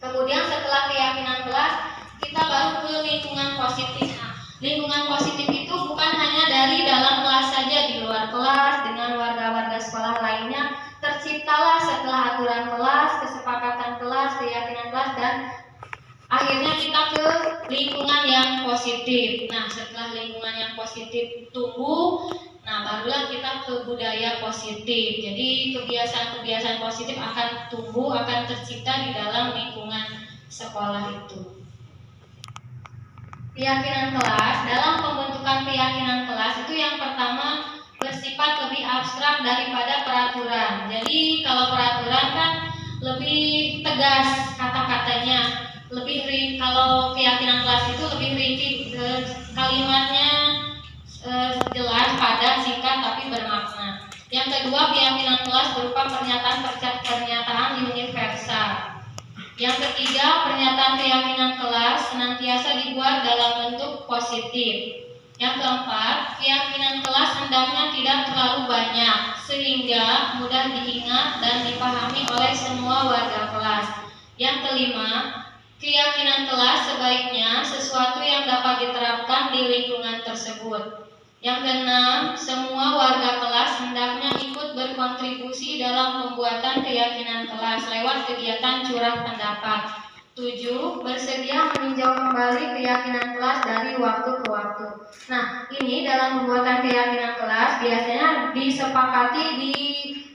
Kemudian setelah keyakinan kelas, kita baru ke lingkungan positif. Nah, lingkungan positif itu bukan hanya dari dalam kelas saja, di luar kelas dengan warga-warga sekolah lainnya. Terciptalah setelah aturan kelas, kesepakatan kelas, keyakinan kelas, dan akhirnya kita ke lingkungan yang positif. Nah, setelah lingkungan yang positif tumbuh, nah barulah kita ke budaya positif. Jadi kebiasaan-kebiasaan positif akan tumbuh, akan tercipta di dalam lingkungan sekolah itu. Keyakinan kelas, dalam pembentukan keyakinan kelas itu yang pertama bersifat lebih abstrak daripada peraturan. Jadi kalau peraturan kan lebih tegas kata-katanya, kalau keyakinan kelas itu lebih rinci, kalimatnya jelas, padat, singkat, tapi bermakna. Yang kedua, keyakinan kelas berupa pernyataan universal. Yang ketiga, pernyataan keyakinan kelas senantiasa dibuat dalam bentuk positif. Yang keempat, keyakinan kelas hendaknya tidak terlalu banyak sehingga mudah diingat dan dipahami oleh semua warga kelas. Yang kelima, keyakinan kelas sebaiknya sesuatu yang dapat diterapkan di lingkungan tersebut. Yang keenam, semua warga kelas hendaknya ikut berkontribusi dalam pembuatan keyakinan kelas lewat kegiatan curah pendapat. 7. Bersedia meninjau kembali keyakinan kelas dari waktu ke waktu. Nah, ini dalam pembuatan keyakinan kelas biasanya disepakati di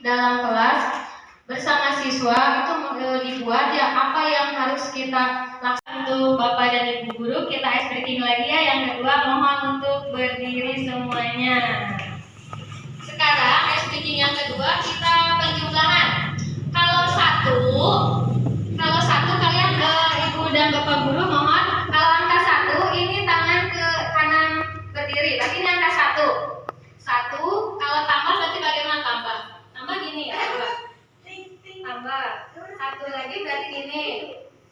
dalam kelas bersama siswa itu dibuat ya apa yang harus kita laksanakan. Untuk Bapak dan Ibu guru, kita ice breaking lagi ya. Yang kedua, mohon untuk berdiri semuanya. Sekarang ice breaking yang kedua kita penjumlahan. Kalau satu kalian Ibu dan Bapak guru mohon, kalau angka 1 ini tangan ke kanan berdiri. Tapi ini angka 1. Kalau tambah berarti bagaimana tambah? Tambah gini ya, tambah. 1 lagi berarti gini.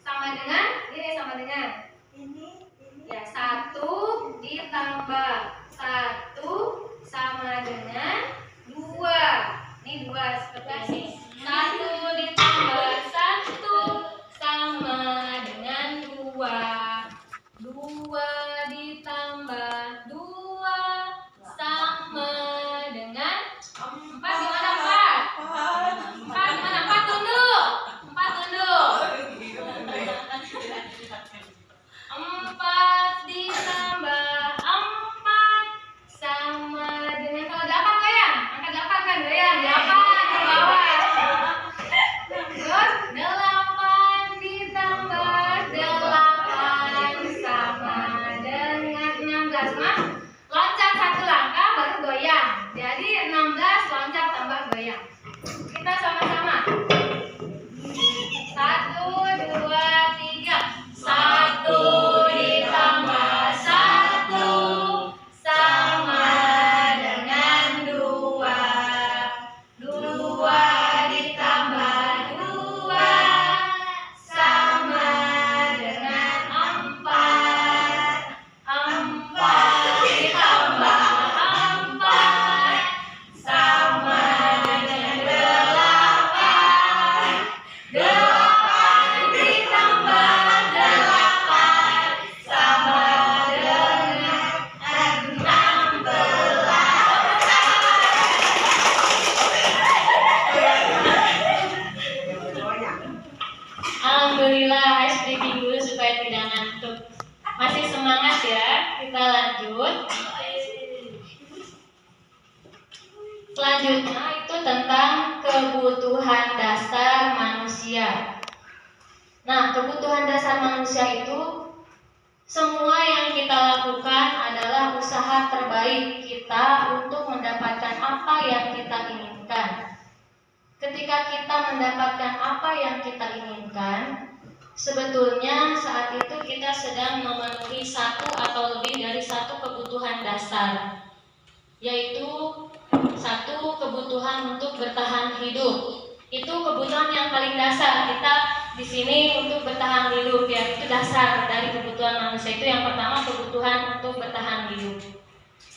Sama dengan ini ya, 1 ditambah 1 sama dengan 2. Ini 2 seperti ini. 1 ditambah 1 sama dengan 2. 2 ditambah 2 sama dengan 4. Gimana 4? 4 gimana? 4 tunduk. 4 ditambah 4 sama dengan, kalau 8 goyang, angka 8 kan goyang, 8 ke bawah. Terus 8 ditambah 8 sama dengan 16. Mas, loncat 1 langkah baru goyang. Jadi 16 loncat tambah goyang. Kita sama-sama. 1, 2, 3. 1 ditambah 1 sama dengan 2. 2 ditambah 2 sama dengan 4. 4 ditambah 4 sama dengan 8. 8 ditambah 8 sama dengan 16. Alhamdulillah, ice breaking dulu supaya tidak ngantuk. Masih semangat ya? Kita lanjut. Selanjutnya itu tentang kebutuhan dasar manusia. Nah, kebutuhan dasar manusia itu semua yang kita lakukan adalah usaha terbaik kita untuk mendapatkan apa yang kita inginkan. Ketika kita mendapatkan apa yang kita inginkan, sebetulnya saat itu kita sedang memenuhi satu atau lebih dari satu kebutuhan dasar, yaitu satu kebutuhan untuk bertahan hidup. Itu kebutuhan yang paling dasar. Kita di sini untuk bertahan hidup, ya, itu dasar dari kebutuhan manusia. Itu yang pertama, kebutuhan untuk bertahan hidup.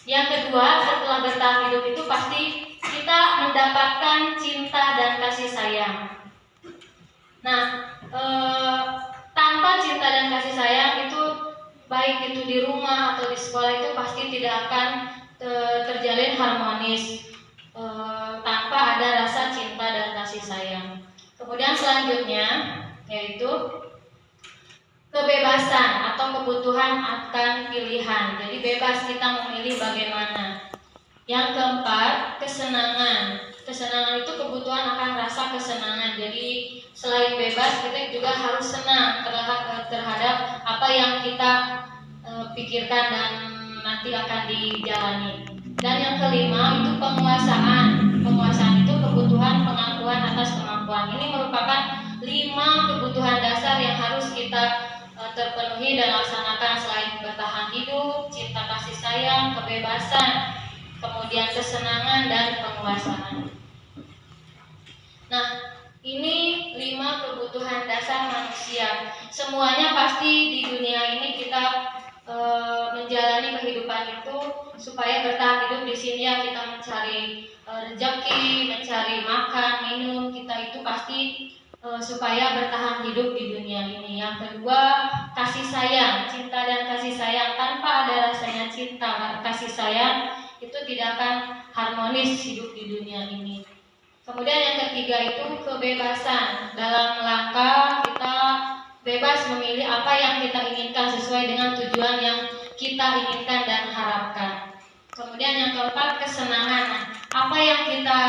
Yang kedua, setelah bertahan hidup itu pasti kita mendapatkan cinta dan kasih sayang. Nah, tanpa cinta dan kasih sayang itu, baik itu di rumah atau di sekolah, itu pasti tidak akan terjalin harmonis tanpa ada rasa cinta dan kasih sayang. Kemudian selanjutnya yaitu kebebasan atau kebutuhan akan pilihan. Jadi bebas kita memilih bagaimana. Yang keempat, kesenangan. Kesenangan itu kebutuhan akan rasa kesenangan. Jadi selain bebas, kita juga harus senang terhadap apa yang kita pikirkan dan nanti akan dijalani. Dan yang kelima itu penguasaan. Penguasaan itu kebutuhan pengakuan atas kemampuan. Ini merupakan 5 kebutuhan dasar yang harus kita terpenuhi dan laksanakan selain bertahan hidup, cinta kasih sayang, kebebasan, kemudian kesenangan dan penguasaan. Nah, ini 5 kebutuhan dasar manusia. Semuanya pasti di dunia ini kita menjalani kehidupan itu supaya bertahan hidup di sini, ya, kita mencari rezeki, mencari makan, minum, kita itu pasti supaya bertahan hidup di dunia ini. Yang kedua, kasih sayang, cinta dan kasih sayang. Tanpa ada rasanya cinta, kasih sayang, itu tidak akan harmonis hidup di dunia ini. Kemudian yang ketiga itu kebebasan. Dalam langkah kita bebas memilih apa yang kita inginkan sesuai dengan tujuan yang kita inginkan dan harapkan. Kemudian yang keempat, kesenangan. Apa yang kita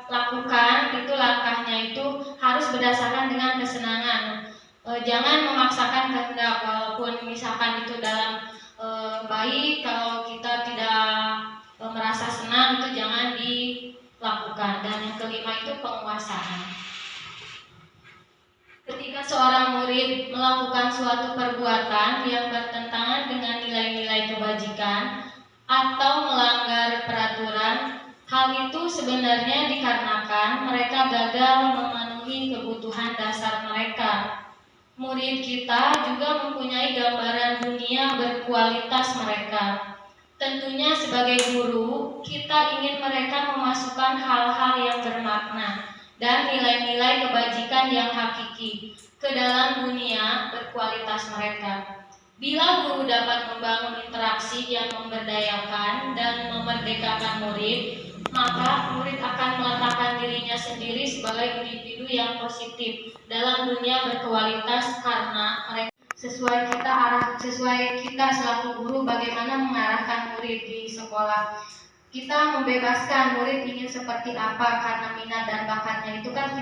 lakukan itu langkahnya itu harus berdasarkan dengan kesenangan. Jangan memaksakan kehendak, walaupun misalkan itu dalam baik, kalau kita tidak merasa senang itu jangan dilakukan. Dan yang kelima itu penguasaan. Ketika seorang murid melakukan suatu perbuatan yang bertentangan dengan nilai-nilai kebajikan atau melanggar peraturan, hal itu sebenarnya dikarenakan mereka gagal memenuhi kebutuhan dasar mereka. Murid kita juga mempunyai gambaran dunia berkualitas mereka. Tentunya sebagai guru, kita ingin mereka memasukkan hal-hal yang bermakna dan nilai-nilai kebajikan yang hakiki ke dalam dunia berkualitas mereka. Bila guru dapat membangun interaksi yang memberdayakan dan memerdekakan murid, maka murid akan meletakkan dirinya sendiri sebagai individu yang positif dalam dunia berkualitas, karena mereka sesuai kita selaku guru bagaimana mengarahkan murid di sekolah. Kita membebaskan murid ingin seperti apa karena minat dan bakatnya itu kan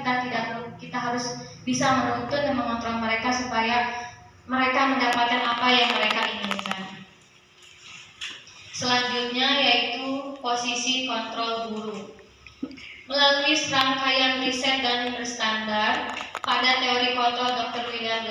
kita harus bisa menuntun dan mengontrol mereka supaya mereka mendapatkan apa yang mereka inginkan. Selanjutnya yaitu posisi kontrol guru. Melalui serangkaian riset dan berstandar pada teori kontrol Dr. William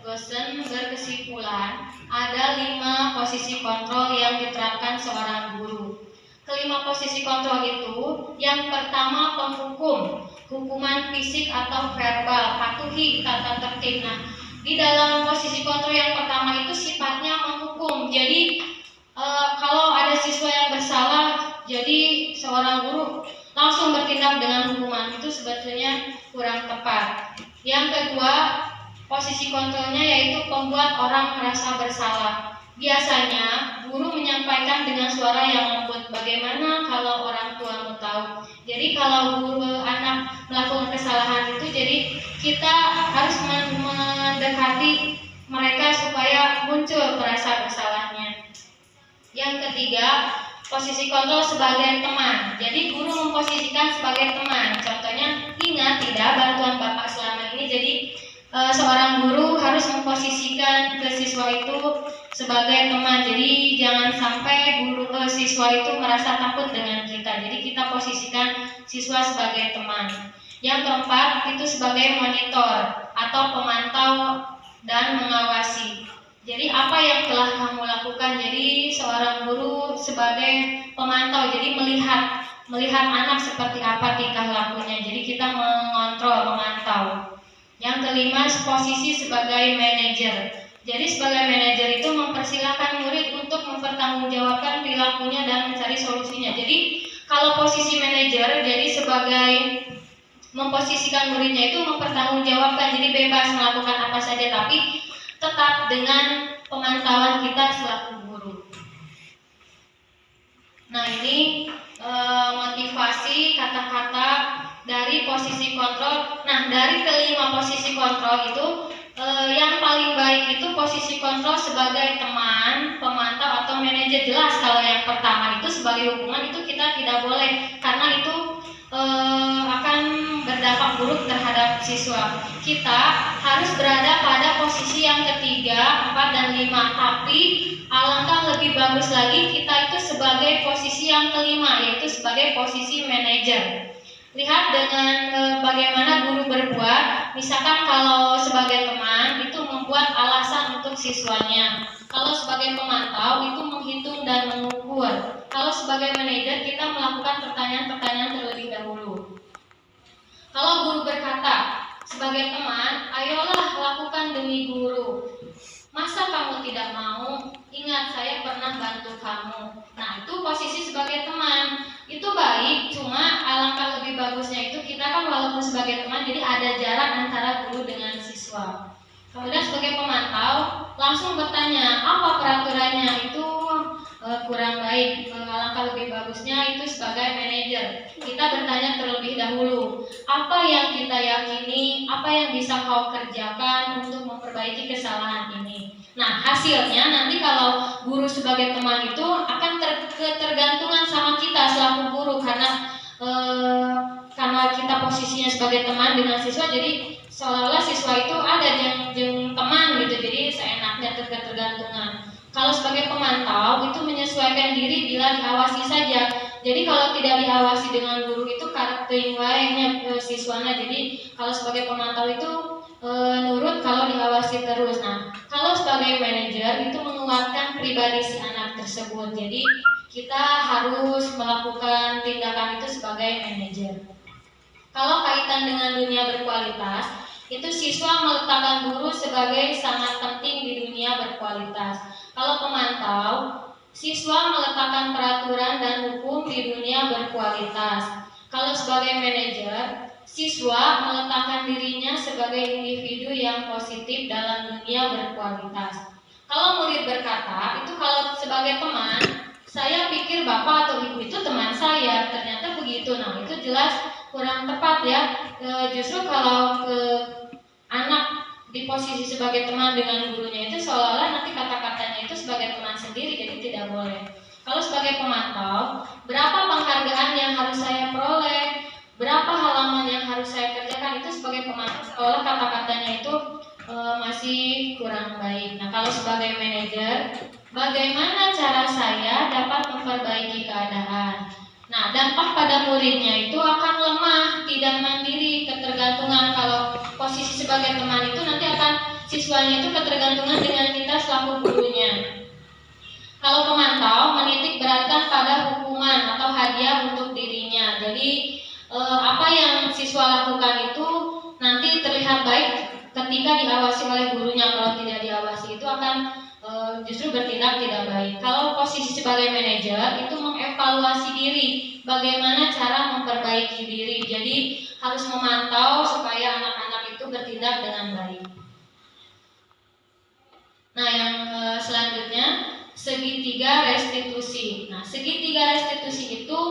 Goshen berkesimpulan ada 5 posisi kontrol yang diterapkan seorang guru. Kelima posisi kontrol itu, yang pertama penghukum, hukuman fisik atau verbal, patuhi tata tertib. Nah, di dalam posisi kontrol yang pertama itu sifatnya menghukum. Jadi kalau ada siswa yang bersalah, jadi seorang guru langsung bertindak dengan hukuman, itu sebetulnya kurang tepat. Yang kedua, posisi kontrolnya yaitu membuat orang merasa bersalah. Biasanya guru menyampaikan dengan suara yang lembut. Bagaimana kalau orang tua mau tahu? Jadi kalau guru anak melakukan kesalahan itu, jadi kita harus mendekati mereka supaya muncul rasa bersalahnya. Yang ketiga, posisi kontrol sebagai teman. Jadi guru memposisikan sebagai teman. Contohnya, ingat tidak bantuan Bapak selama ini. Jadi seorang guru harus memposisikan ke siswa itu sebagai teman. Jadi jangan sampai siswa itu merasa takut dengan kita. Jadi kita posisikan siswa sebagai teman. Yang keempat itu sebagai monitor atau pemantau dan mengawasi. Jadi apa yang telah kamu lakukan? Jadi seorang guru sebagai pemantau, jadi melihat anak seperti apa tingkah lakunya. Jadi kita mengontrol, memantau. Yang kelima, posisi sebagai manajer. Jadi sebagai manajer itu mempersilahkan murid untuk mempertanggungjawabkan perilakunya dan mencari solusinya. Jadi kalau posisi manajer, jadi sebagai memposisikan muridnya itu mempertanggungjawabkan, jadi bebas melakukan apa saja, tapi tetap dengan pemantauan kita selaku guru. Nah, ini motivasi kata-kata dari posisi kontrol. Nah, dari kelima posisi kontrol itu yang paling baik itu posisi kontrol sebagai teman, pemantau atau manajer. Jelas kalau yang pertama itu sebagai hukuman itu kita tidak boleh, karena itu akan berdampak buruk terhadap siswa. Kita harus berada pada posisi yang ketiga, 4 dan 5. Tapi alangkah lebih bagus lagi kita itu sebagai posisi yang kelima, yaitu sebagai posisi manajer. Lihat dengan bagaimana guru berbuat. Misalkan kalau sebagai teman itu membuat alasan untuk siswanya. Kalau sebagai pemantau itu menghitung dan mengukur. Kalau sebagai manajer kita melakukan pertanyaan-pertanyaan terlebih dahulu. Kalau guru berkata, sebagai teman, ayolah lakukan demi guru. Masa kamu tidak mau? Ingat, saya pernah bantu kamu. Nah, itu posisi sebagai teman. Itu baik, cuma alangkah lebih bagusnya itu kita kan walaupun sebagai teman, jadi ada jarak antara guru dengan siswa. Kemudian sebagai pemantau, langsung bertanya, apa peraturannya? Itu kurang baik. Alangkah lebih bagusnya itu sebagai manajer. Kita bertanya terlebih dahulu, apa yang kita yakini, apa yang bisa kau kerjakan untuk memperbaiki kesalahan ini. Nah, hasilnya nanti kalau guru sebagai teman itu akan ketergantungan sama kita selaku guru, karena kita posisinya sebagai teman dengan siswa, jadi seolah-olah siswa itu ada jeng teman gitu, jadi seenaknya ketergantungan. Kalau sebagai pemantau itu menyesuaikan diri bila diawasi saja. Jadi kalau tidak diawasi dengan guru itu karakter wae siswana. Jadi kalau sebagai pemantau itu nurut kalau diawasi terus. Nah, kalau sebagai manajer itu menguatkan pribadi si anak tersebut. Jadi kita harus melakukan tindakan itu sebagai manajer. Kalau kaitan dengan dunia berkualitas, itu siswa meletakkan guru sebagai sangat penting di dunia berkualitas. Kalau pemantau, siswa meletakkan peraturan dan hukum di dunia berkualitas. Kalau sebagai manajer, siswa meletakkan dirinya sebagai individu yang positif dalam dunia berkualitas. Kalau murid berkata, itu kalau sebagai teman, saya pikir bapak atau ibu itu teman saya, ternyata begitu. Nah, itu jelas kurang tepat ya. Justru kalau anak di posisi sebagai teman dengan gurunya itu seolah-olah nanti kata-katanya itu sebagai teman sendiri, jadi tidak boleh. Kalau sebagai pemantau, berapa penghargaan yang harus saya peroleh, berapa halaman yang harus saya kerjakan, itu sebagai pemantau seolah kata-katanya itu masih kurang baik. Nah, kalau sebagai manajer, bagaimana cara saya dapat memperbaiki keadaan? Nah, dampak pada muridnya itu akan lemah, tidak mandiri, ketergantungan. Kalau posisi sebagai teman itu nanti akan siswanya itu ketergantungan dengan kita selaku gurunya. Kalau pemantau menitik beratkan pada hukuman atau hadiah untuk dirinya. Jadi apa yang siswa lakukan itu nanti terlihat baik ketika diawasi oleh gurunya. Kalau tidak diawasi itu akan justru bertindak tidak baik. Kalau posisi sebagai manajer itu mengevaluasi diri, bagaimana cara memperbaiki diri. Jadi harus memantau supaya anak-anak itu bertindak dengan baik. Nah, yang selanjutnya segitiga restitusi. Nah, segitiga restitusi itu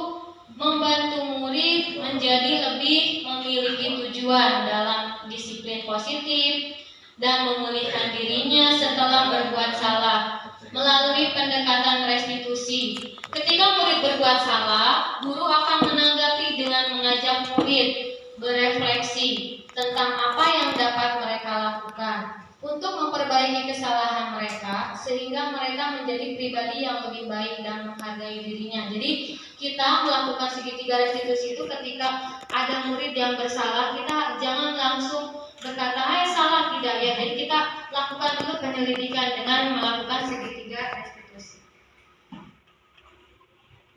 membantu murid menjadi lebih memiliki tujuan dalam disiplin positif dan memulihkan dirinya setelah berbuat salah melalui pendekatan restitusi. Ketika murid berbuat salah, guru akan menanggapi dengan mengajak murid berefleksi, tentang apa yang dapat mereka lakukan untuk memperbaiki kesalahan mereka sehingga mereka menjadi pribadi yang lebih baik dan menghargai dirinya. Jadi kita melakukan segitiga restitusi itu ketika ada murid yang bersalah, kita jangan langsung berkata, salah, tidak ya. Jadi kita lakukan dulu penyelidikan dengan melakukan segitiga restitusi.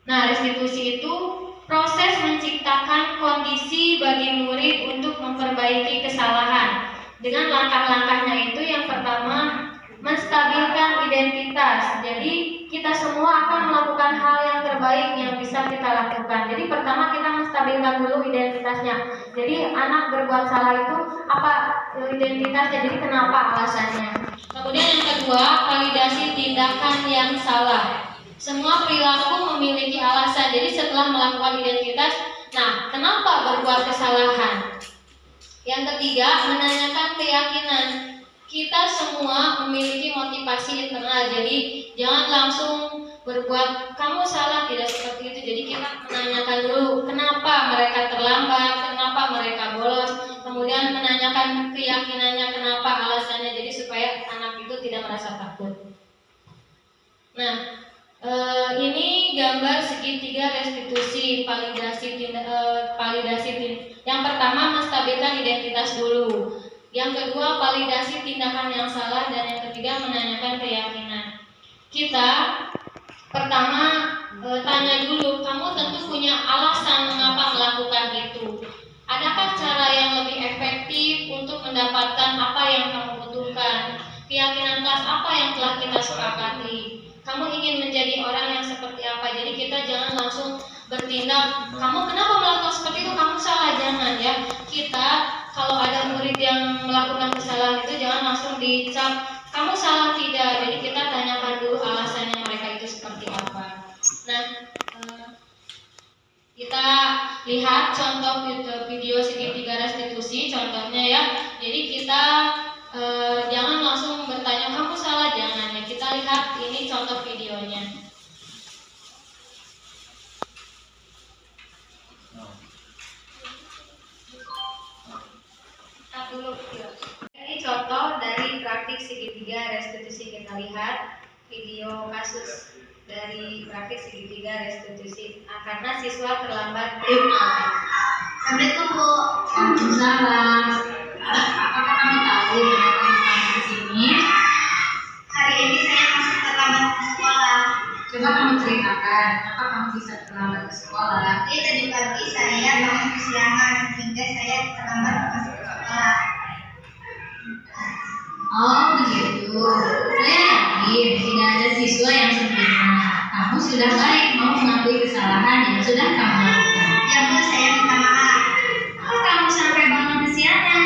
Nah, restitusi itu proses menciptakan kondisi bagi murid untuk memperbaiki kesalahan. Dengan langkah-langkahnya itu yang pertama, menstabilkan identitas. Jadi kita semua akan melakukan hal yang terbaik yang bisa kita lakukan. Jadi pertama kita menstabilkan dulu identitasnya. Jadi anak berbuat salah itu apa identitasnya, jadi kenapa alasannya. Kemudian yang kedua, validasi tindakan yang salah. Semua perilaku memiliki alasan. Jadi setelah melakukan identitas, nah kenapa berbuat kesalahan? Yang ketiga, menanyakan keyakinan. Kita semua memiliki motivasi internal. Jadi jangan langsung berbuat kamu salah, tidak seperti itu. Jadi kita menanyakan dulu kenapa mereka terlambat, kenapa mereka bolos. Kemudian menanyakan keyakinannya, kenapa alasannya. Jadi supaya anak itu tidak merasa takut. Nah, ini gambar segitiga restitusi validasi. Yang pertama menstabilkan identitas dulu. Yang kedua validasi tindakan yang salah, dan yang ketiga menanyakan keyakinan. Kita pertama tanya dulu, kamu tentu punya alasan mengapa melakukan itu. Adakah cara yang lebih efektif untuk mendapatkan apa yang kamu butuhkan? Keyakinan kelas apa yang telah kita sepakati? Kamu ingin menjadi orang yang seperti apa? Jadi kita jangan langsung bertindak, kamu kenapa melakukan seperti itu, kamu salah, jangan ya. Kita kalau ada murid yang melakukan kesalahan itu jangan langsung dicap kamu salah, tidak. Jadi kita tanyakan dulu alasannya mereka itu seperti apa. Nah, kita lihat contoh video segitiga restitusi contohnya ya. Jadi kita jangan langsung bertanya kamu salah, jangan ya. Kita lihat ini contoh videonya. Ini contoh dari praktik segitiga restitusi. Kita lihat video kasus dari praktik segitiga restitusi. Karena siswa terlambat. Assalamualaikum Bu. Waalaikumsalam. Apakah kamu tahu kenapa kamu di sini? Hari ini saya masih terlambat ke sekolah. Coba kamu ceritakan, apa kamu bisa terlambat ke sekolah? Jadi tadi pagi saya bangun kesiangan sehingga saya terlambat masuk ke sekolah. Oh begitu. Saya yakin tidak ada siswa yang sempurna. Kamu sudah baik mau mengakui kesalahan yang sudah kamu lakukan. Ya Bu, saya minta maaf. Kok kamu sampai bangun kesiangan?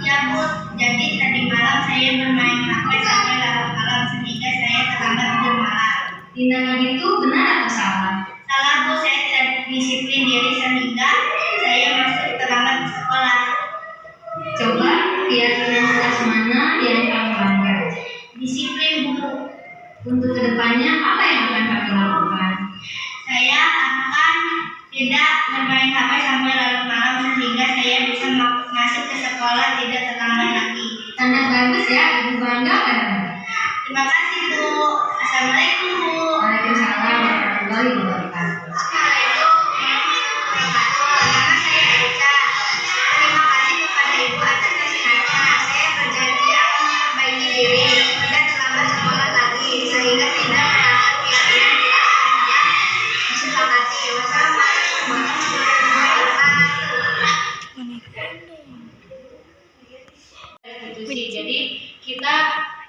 Ya Bu, jadi tadi malam saya bermain HP sampai larut malam sehingga saya terlambat tidur malam. Tindakan itu benar atau salah? Salah Bu, saya tidak disiplin diri sehingga saya masuk terlambat ke sekolah. Coba keyakinan kelas mana yang kamu langgar? Disiplin Bu. Untuk kedepannya apa yang akan kamu lakukan? Saya akan tidak bermain HP sampai larut malam sehingga saya bisa masuk ke sekolah tidak terlambat lagi. Sangat bagus ya, Ibu bangga kan? Terima kasih Bu. Assalamualaikum Bu. Waalaikumsalam warahmatullahi wabarakatuh. Assalamualaikum warahmatullahi wabarakatuh. Nama saya Aisyah. Terima kasih kepada Ibu atas nasihatnya. Saya berjanji akan memperbaiki diri tidak terlambat sekolah lagi sehingga tidak melanggar keyakinan yang disepakati. Wassalamualaikum warahmatullahi wabarakatuh. Jadi kita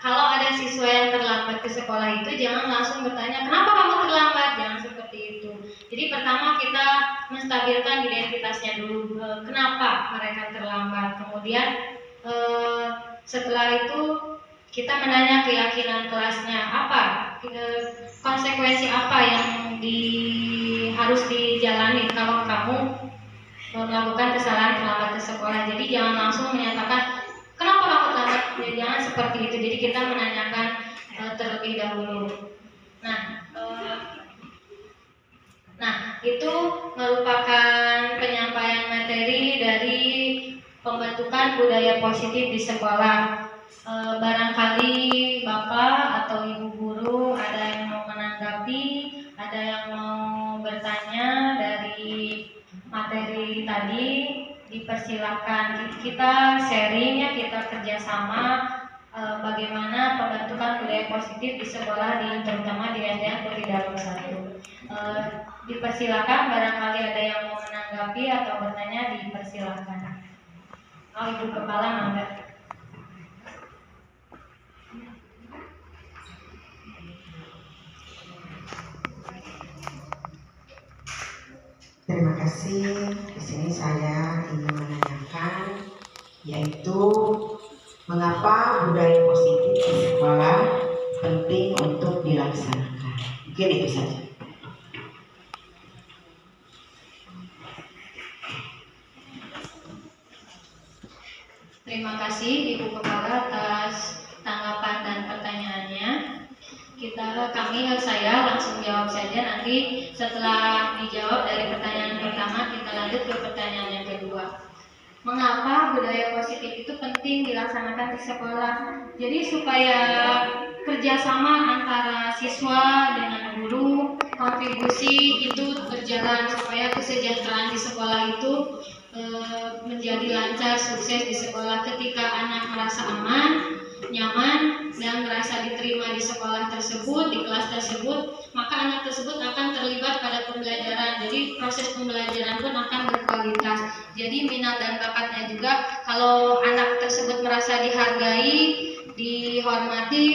kalau ada siswa yang terlambat ke sekolah itu jangan langsung bertanya kenapa kamu terlambat, jangan seperti itu. Jadi pertama kita menstabilkan identitasnya dulu, kenapa mereka terlambat. Kemudian setelah itu kita menanya keyakinan kelasnya apa, konsekuensi apa yang harus dijalani kalau kamu melakukan kesalahan terlambat ke sekolah. Jadi jangan langsung menyatakan kenapa kamu terlambat, ya, jangan seperti itu. Jadi kita menanyakan terlebih dahulu. Nah, itu merupakan penyampaian materi dari pembentukan budaya positif di sekolah. Barangkali Bapak atau Ibu guru ada yang mau menanggapi, ada yang mau bertanya dari materi tadi, dipersilakan. Kita sharing ya, kita kerjasama bagaimana pembentukan budaya positif di sekolah, terutama di SDN Putri Darul 1. Dipersilakan, barangkali ada yang mau menanggapi atau bertanya, dipersilakan. Ibu Kepala, mangga. Terima kasih. Di sini saya ingin menanyakan, yaitu mengapa budaya positif di sekolah penting untuk dilaksanakan. Mungkin itu saja. Terima kasih Ibu Kepala atas tanggapan dan pertanyaannya. Saya langsung jawab saja, nanti setelah dijawab dari pertanyaan pertama kita lanjut ke pertanyaan yang kedua. Mengapa budaya positif itu penting dilaksanakan di sekolah? Jadi supaya kerjasama antara siswa dengan guru, kontribusi itu berjalan supaya kesejahteraan di sekolah itu menjadi lancar, sukses di sekolah. Ketika anak merasa aman, nyaman, dan merasa diterima di sekolah tersebut, di kelas tersebut, maka anak tersebut akan terlibat pada pembelajaran. Jadi proses pembelajaran pun akan berkualitas. Jadi minat dan bakatnya juga, kalau anak tersebut merasa dihargai, dihormati,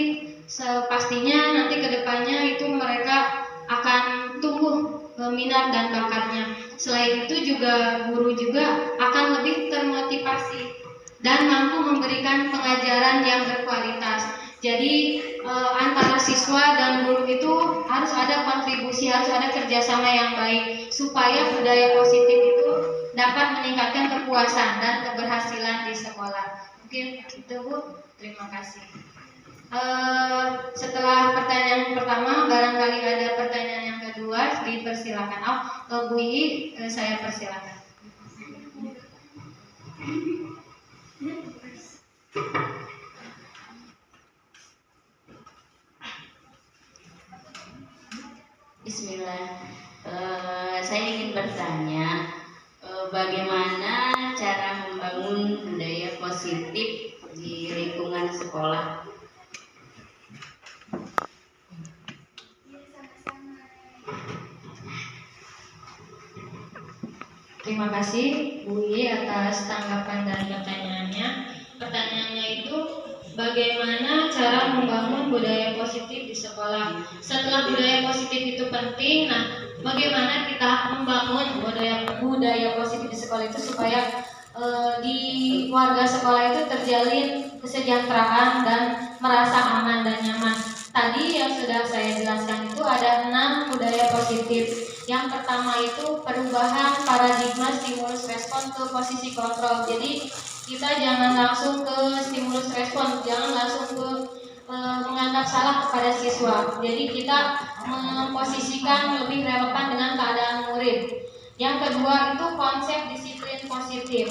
pastinya nanti kedepannya itu mereka akan tumbuh minat dan bakatnya. Selain itu juga guru juga akan lebih termotivasi dan mampu memberikan pengajaran yang berkualitas. Jadi antara siswa dan guru itu harus ada kontribusi, harus ada kerjasama yang baik supaya budaya positif itu dapat meningkatkan kepuasan dan keberhasilan di sekolah. Mungkin itu Bu, terima kasih. Setelah pertanyaan pertama, barangkali ada pertanyaan yang kedua, dipersilakan. Bu Ii, saya persilakan. Bismillah. Saya ingin bertanya, bagaimana cara membangun budaya positif di lingkungan sekolah? Terima kasih Bu Ii atas tanggapan dan pertanyaannya. Pertanyaannya itu bagaimana cara membangun budaya positif di sekolah. Setelah budaya positif itu penting, bagaimana kita membangun budaya positif di sekolah itu supaya di warga sekolah itu terjalin kesejahteraan dan merasa aman dan nyaman. Tadi yang sudah saya jelaskan itu ada 6 budaya positif. Yang pertama itu perubahan paradigma stimulus respon ke posisi kontrol. Jadi kita jangan langsung ke stimulus respon, jangan langsung ke menganggap salah kepada siswa. Jadi kita memposisikan lebih relevan dengan keadaan murid. Yang kedua itu konsep disiplin positif.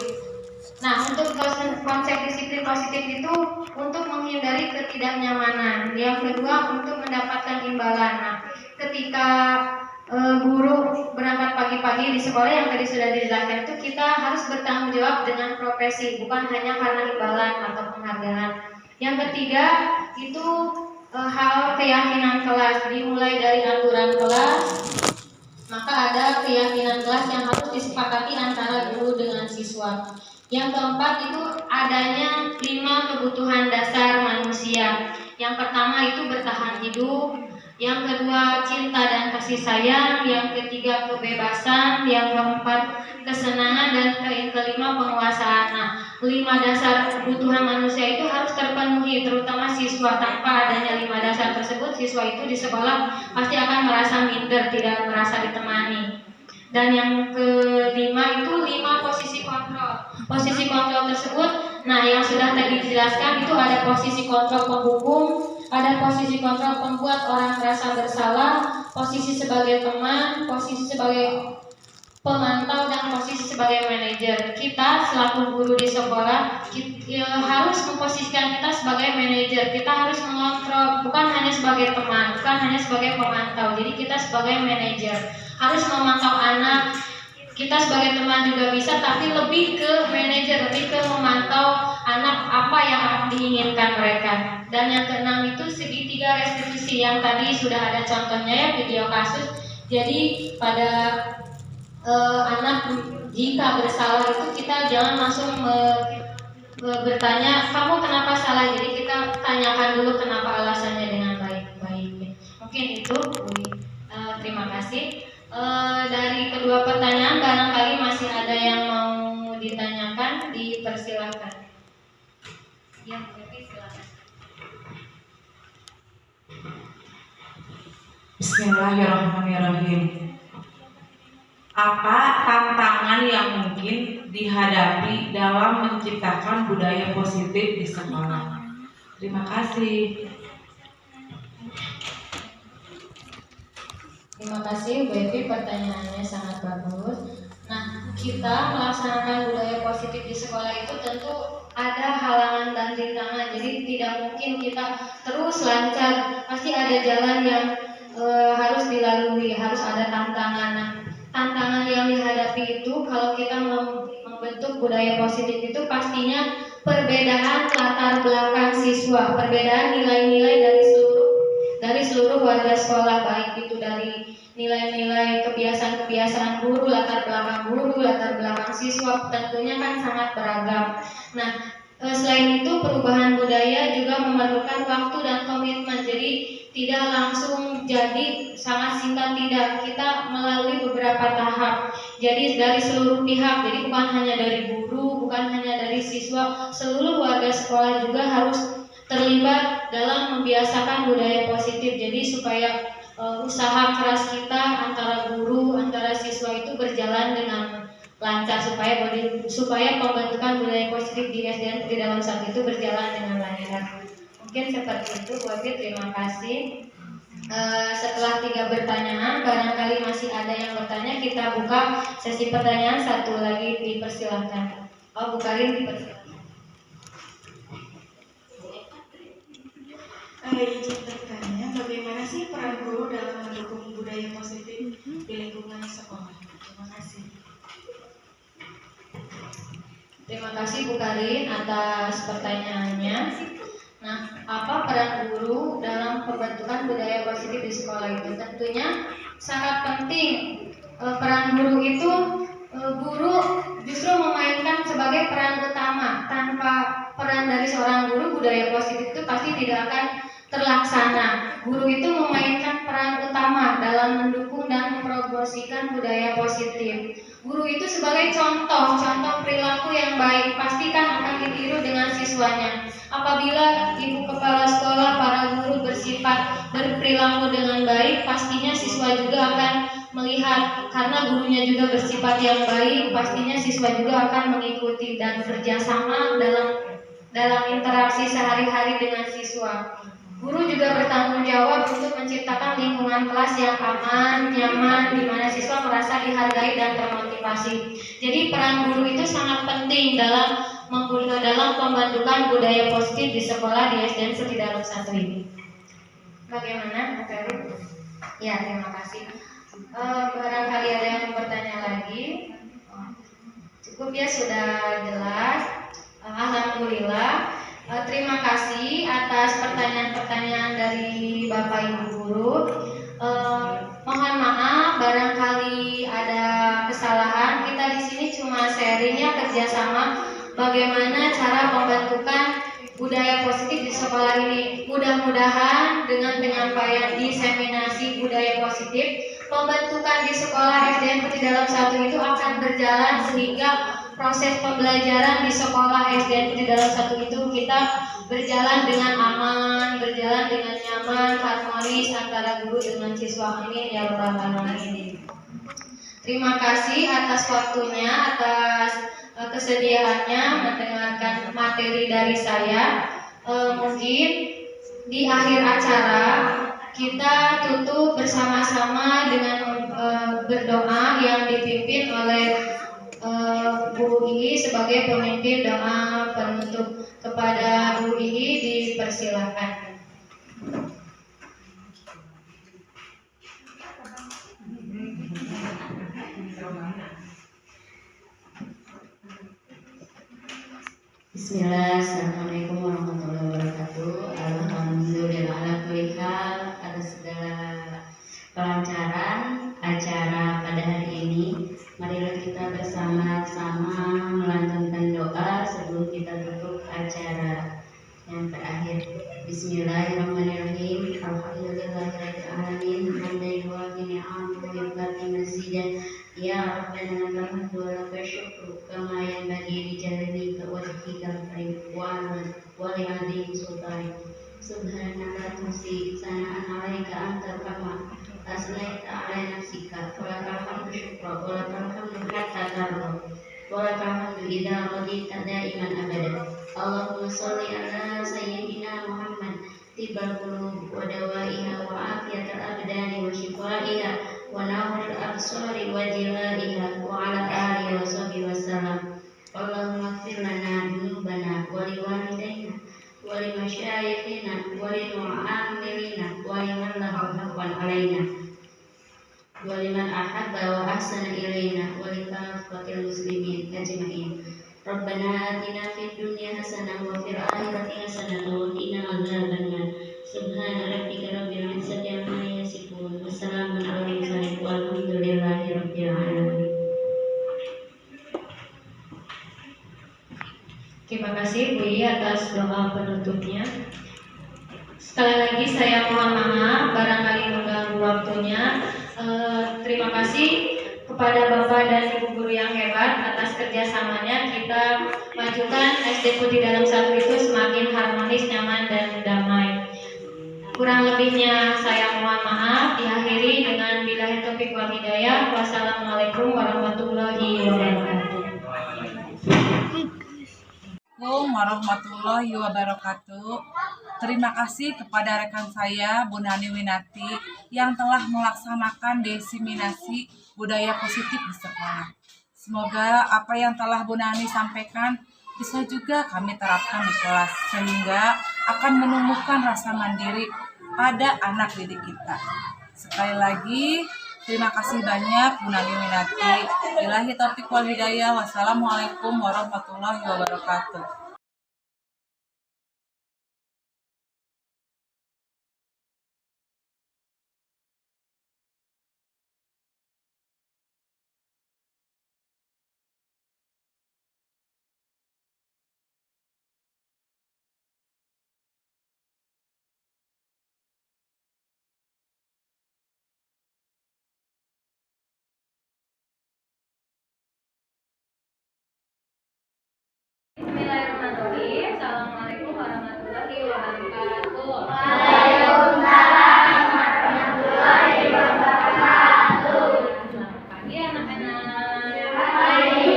Nah, untuk konsep disiplin positif itu untuk menghindari ketidaknyamanan. Yang kedua untuk mendapatkan imbalan. Nah, ketika guru berangkat pagi-pagi di sekolah yang tadi sudah dijelaskan itu, kita harus bertanggung jawab dengan profesi, bukan hanya karena imbalan atau penghargaan. Yang ketiga itu hal keyakinan kelas, dimulai dari aturan kelas. Maka ada keyakinan kelas yang harus disepakati antara guru dengan siswa. Yang keempat itu adanya 5 kebutuhan dasar manusia. Yang pertama itu bertahan hidup, yang kedua cinta dan kasih sayang, yang ketiga kebebasan, yang keempat kesenangan, dan yang kelima penguasaan. Nah, 5 dasar kebutuhan manusia itu harus terpenuhi, terutama siswa. Tanpa adanya 5 dasar tersebut, siswa itu di sekolah pasti akan merasa minder, tidak merasa ditemani. Dan yang kelima itu 5 posisi kontrol. Posisi kontrol tersebut, yang sudah tadi dijelaskan itu ada posisi kontrol penghukum, ada posisi kontrol pembuat orang merasa bersalah, posisi sebagai teman, posisi sebagai pemantau dan posisi sebagai manajer. Kita selaku guru di sekolah harus memposisikan kita sebagai manajer. Kita harus mengontrol, bukan hanya sebagai teman, bukan hanya sebagai pemantau. Jadi kita sebagai manajer harus memantau anak. Kita sebagai teman juga bisa, tapi lebih ke manajer, lebih ke memantau anak apa yang diinginkan mereka. Dan yang keenam itu segitiga restitusi yang tadi sudah ada contohnya ya, video kasus. Jadi pada anak jika bersalah itu kita jangan langsung bertanya kamu kenapa salah. Jadi kita tanyakan dulu kenapa alasannya dengan baik-baik. Mungkin itu. Terima kasih. Dari kedua pertanyaan barangkali masih ada yang mau ditanyakan, dipersilahkan. Ya, silakan. Bismillahirrahmanirrahim. Apa tantangan yang mungkin dihadapi dalam menciptakan budaya positif di sekolah? Terima kasih. Terima kasih Bu Evi, pertanyaannya sangat bagus. Nah, kita melaksanakan budaya positif di sekolah itu tentu ada halangan dan rintangan. Jadi tidak mungkin kita terus lancar. Pasti ada jalan yang harus dilalui, harus ada tantangan. Nah, tantangan yang dihadapi itu kalau kita membentuk budaya positif itu pastinya perbedaan latar belakang siswa, perbedaan nilai-nilai dari seluruh warga sekolah, baik itu dari nilai-nilai kebiasaan-kebiasaan guru, latar belakang siswa, tentunya kan sangat beragam. Nah, selain itu perubahan budaya juga memerlukan waktu dan komitmen. Jadi tidak langsung jadi, sangat singkat tidak. Kita melalui beberapa tahap. Jadi dari seluruh pihak, jadi bukan hanya dari guru, bukan hanya dari siswa, seluruh warga sekolah juga harus terlibat dalam membiasakan budaya positif. Jadi supaya usaha keras kita antara guru, antara siswa itu berjalan dengan lancar, supaya pembentukan budaya positif di SDN Putri Dalam Satu itu berjalan dengan lancar. Mungkin seperti itu Bu Evi, terima kasih. Setelah 3 pertanyaan, barangkali masih ada yang bertanya, kita buka sesi pertanyaan satu lagi, dipersilahkan. Bu Karin, dipersilahkan. Izin bertanya, bagaimana sih peran guru dalam mendukung budaya positif di lingkungan sekolah? Terima kasih. Terima kasih Bu Karin atas pertanyaannya. Nah, apa peran guru dalam pembentukan budaya positif di sekolah itu? Tentunya sangat penting. Peran guru itu, guru justru memainkan sebagai peran utama. Tanpa peran dari seorang guru, budaya positif itu pasti tidak akan terlaksana. Guru itu memainkan peran utama dalam mendukung dan mempromosikan budaya positif. Guru itu sebagai contoh perilaku yang baik, pastikan akan ditiru dengan siswanya. Apabila ibu kepala sekolah, para guru berperilaku dengan baik, pastinya siswa juga akan melihat. Karena gurunya juga bersifat yang baik, pastinya siswa juga akan mengikuti dan kerjasama dalam interaksi sehari-hari dengan siswa. Guru juga bertanggung jawab untuk menciptakan lingkungan kelas yang aman, nyaman, di mana siswa merasa dihargai dan termotivasi. Jadi peran guru itu sangat penting dalam pembentukan budaya positif di sekolah di SDN Putri Dalam Satu ini. Bagaimana, Bu Karin? Ya, terima kasih. Barangkali ada yang mau bertanya lagi? Cukup ya, sudah jelas. Alhamdulillah. Terima kasih atas pertanyaan-pertanyaan dari Bapak Ibu guru. Mohon maaf barangkali ada kesalahan. Kita di sini cuma sharingnya kerjasama bagaimana cara pembentukan budaya positif di sekolah ini. Mudah-mudahan dengan penyampaian diseminasi budaya positif, pembentukan di sekolah SDN Putri Dalam Satu itu akan berjalan sehingga proses pembelajaran di sekolah SDN Putri Dalam Satu itu kita berjalan dengan aman, berjalan dengan nyaman, harmonis antara guru dengan siswa. Amin ya rabbal alamin. Terima kasih atas waktunya, atas kesediaannya mendengarkan materi dari saya. Mungkin di akhir acara kita tutup bersama-sama dengan berdoa yang dipimpin oleh Bu Ihi sebagai pemimpin doa penutup. Kepada Bu Ihi dipersilakan. Bismillah, Assalamualaikum warahmatullahi wabarakatuh. Alhamdulillah ala kulli hal, atas segala kelancaran acara pada hari ini. Marilah kita bersama-sama melantunkan doa sebelum kita tutup acara yang terakhir. Bismillahirrahmanirrahim. Alhamdulillahirabbil alamin. Hamdan yuwafi ni'amahu wa yukafi mazidah. Ya Rabbana lakal hamdu wa lakal syukru kama yanbaghi li jalali wajhikal karim wa li 'azimi sultanik. Subhanaka tusi sana'an 'alaika anta kama asnaita 'ala nafsika wa lakal hamdu syukra wa lakal hamdu hatta tarda wa lakal hamdu idza radita daiman abada. Allahumma sholli ala sayyidina Muhammad tibal qulub wa dawaiha wa afiyatal abdani wa shifaiha wa nawrul absari wa jilaiha wa ala alihi wa sahbihi wasallam. Allahumma ighfir lana dzunubana wa liwalidayna wa limasyayikhina wa limu'amilina wa liman lahu haqqan alaina wa liman ahabba wa ahsana ilaina wa likaffatil muslimin ajma'in. Rabbana atina fid dunya hasanah wa fil akhirati hasanah wa qina adzabannar. Subhana rabbika rabbil izzati amma yasifun. Wassalamun alal mursalin walhamdulillahi rabbil alamin. Terima kasih Bu Ihi atas doa penutupnya. Sekali lagi saya mohon maaf barangkali mengganggu waktunya. Terima kasih kepada Bapak dan Ibu guru yang hebat atas kerjasamanya. Kita majukan SD Putih Dalam Satu itu semakin harmonis, nyaman, dan damai. Kurang lebihnya saya mohon maaf. Diakhiri dengan billahi taufiq wal hidayah. Wassalamualaikum warahmatullahi wabarakatuh. Assalamualaikum warahmatullahi wabarakatuh. Terima kasih kepada rekan saya Bu Nani Winati yang telah melaksanakan diseminasi budaya positif di sekolah. Semoga apa yang telah Bu Nani sampaikan bisa juga kami terapkan di kelas sehingga akan menumbuhkan rasa mandiri pada anak didik kita. Sekali lagi terima kasih banyak Bu Nani Winati. Billahi taufiq wal hidayah. Wassalamualaikum warahmatullahi wabarakatuh. Bismillahirrahmanirrahim. Assalamualaikum warahmatullahi wabarakatuh. Waalaikumsalam warahmatullahi wabarakatuh. Selamat pagi anak-anak. Pagi.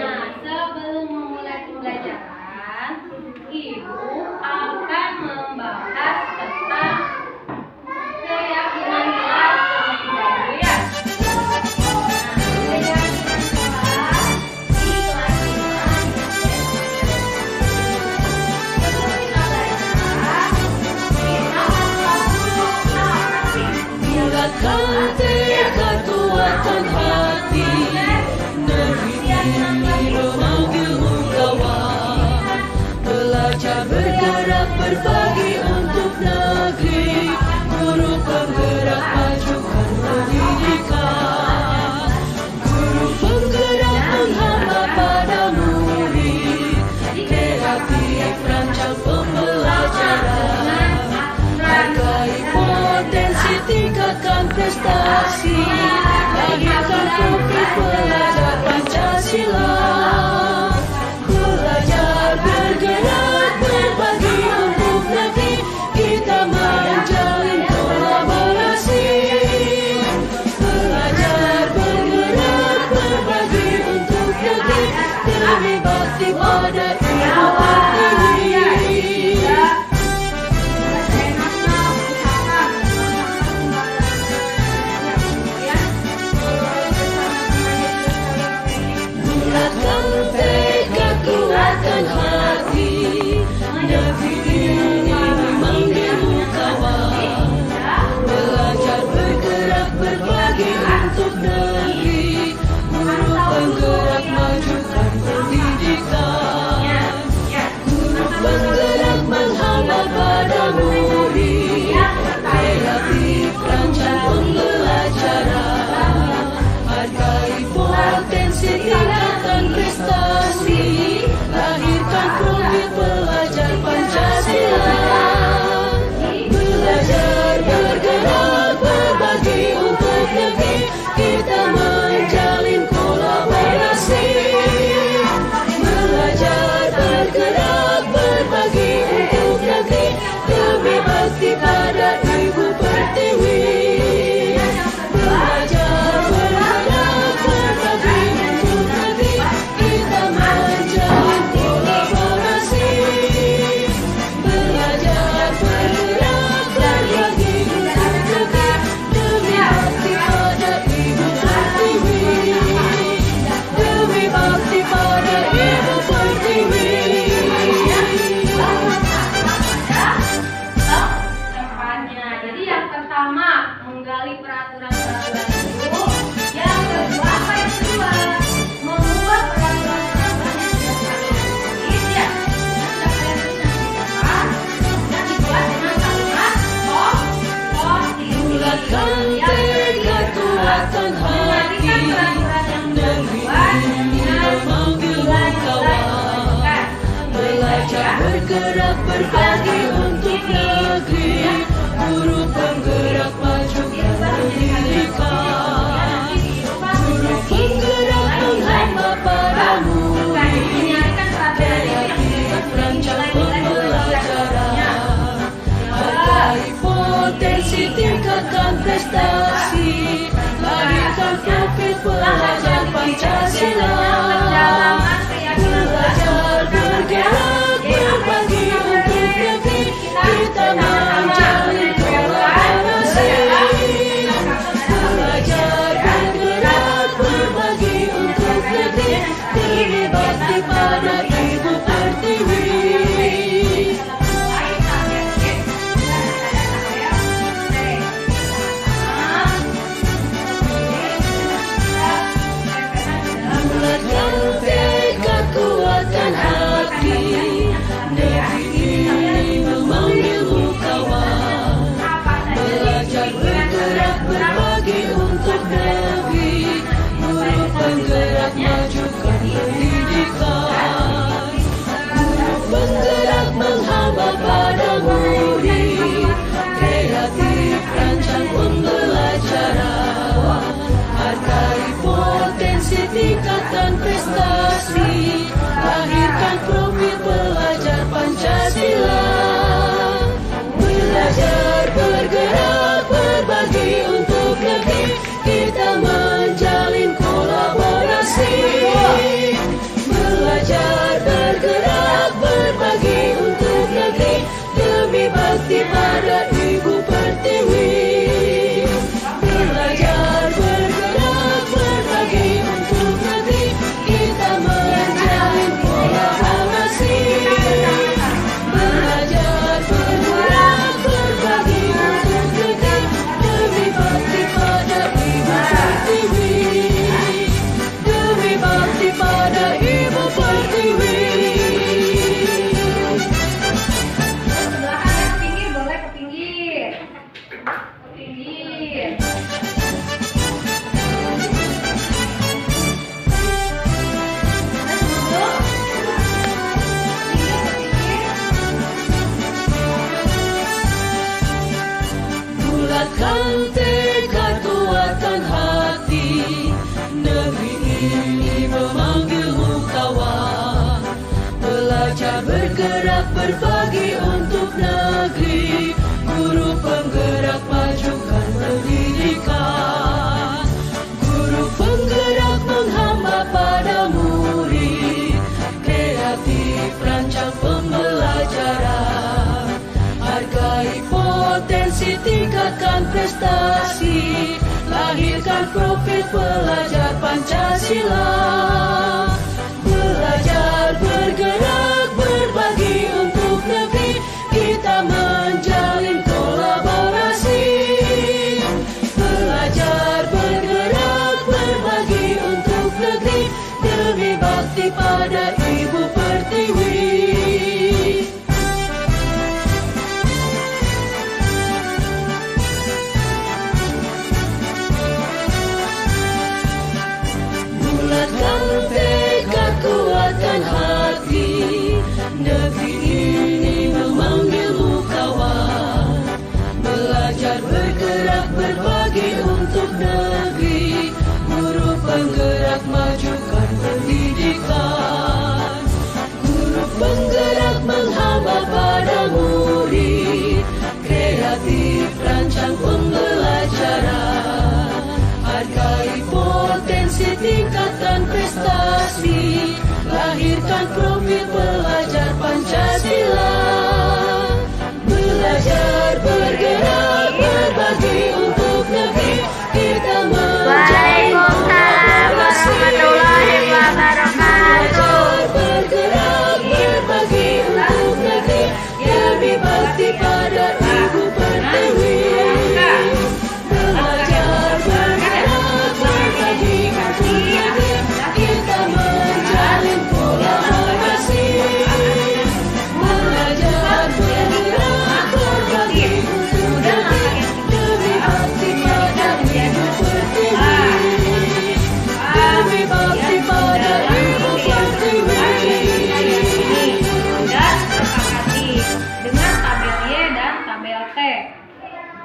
Nah, sebelum memulai pembelajaran, Ibu akan membahas tentang keyakinan kelas terlebih dahulu ya. Bulatkan tekad kuatkan hati, negeri memanggilmu kawan. Belajar bergerak berbagi untuk negeri, guru penggerak majukan pendidikan. Guru penggerak menghamba pada murid, kreatif rancang pembelajaran. Hargai potensi, tingkatkan prestasi, lahirkan kopi pelajar Pancasila. Belajar bergerak berbagi untuk negeri, kita menjalin kolaborasi. Belajar bergerak berbagi untuk negeri, demi bakti pada ibu pertiwi. pertama, menggali peraturan-peraturan itu. Yang kedua, apa yang kedua? Membuat peraturan-peraturan yang sudah tertulis ya. Dan dibuat dengan kalimat positif. Bulatkan tekad kuatkan hati belajar bergerak berbagi untuk negeri, guru penggerak majukan pendidikan, guru penggerak menghamba para murid, kreatif rancang pembelajaran, hargai potensi tingkatkan prestasi, lahirkan profil pelajar Pancasila. Belajar bergerak berbagi untuk negeri, kita menjalin kolaborasi. Belajar bergerak berbagi untuk negeri, demi bakti pada Ibu Pertiwi. Bulatkan tekad kuatkan hati, negeri ini memanggilmu kawan. Belajar bergerak berbagi untuk negeri, guru penggerak majukan pendidikan, guru penggerak menghamba pada murid, kreatif rancang pembelajaran, hargai potensi tingkatkan prestasi, lahirkan profil pelajar Pancasila. Belajar bergerak berbagi untuk negeri, kita menjalin kolaborasi. Belajar bergerak berbagi untuk negeri, demi bakti pada Ibu Pertiwi. Belajar bergerak berbagi untuk negeri, kita menjalin kolaborasi. Belajar bergerak berbagi untuk negeri, demi bakti pada Ibu Pertiwi. Demi bakti pada Ibu Pertiwi. Belakang yang pinggir boleh ke pinggir. Ke pinggir. Bulatkan tekad kuatkan hati, negeri ini memanggilmu kawan. Belajar bergerak berbagi untuk negeri, guru penggerak majukan pendidikan, guru penggerak menghamba pada murid, kreatif rancang pembelajaran, hargai potensi tingkatkan prestasi, lahirkan profil pelajar Pancasila. Belajar bergerak berbagi untuk negeri, kita menjalin kolaborasi. Belajar bergerak berbagi untuk negeri, demi bakti pada Ibu Pertiwi. Bulatkan tekad kuatkan hati, negeri ini memanggilmu kawan. Belajar bergerak berbagi untuk negeri, guru penggerak majukan pendidikan, guru penggerak menghamba pada murid, kreatif rancang pembelajaran, hargai potensi tingkatkan prestasi, lahirkan profil pelajar Pancasila. Belajar bergerak berbagi untuk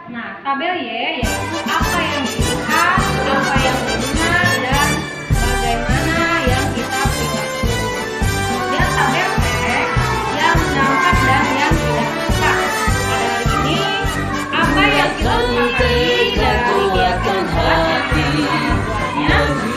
Nah, tabel Y yaitu apa yang dilihat, apa yang didengar, dan bagaimana yang kita perilaku. Kemudian tabel P yang menangkap dan yang tidak menangkap. Pada hari ini, apa yang kita sepakati dari kegiatan hati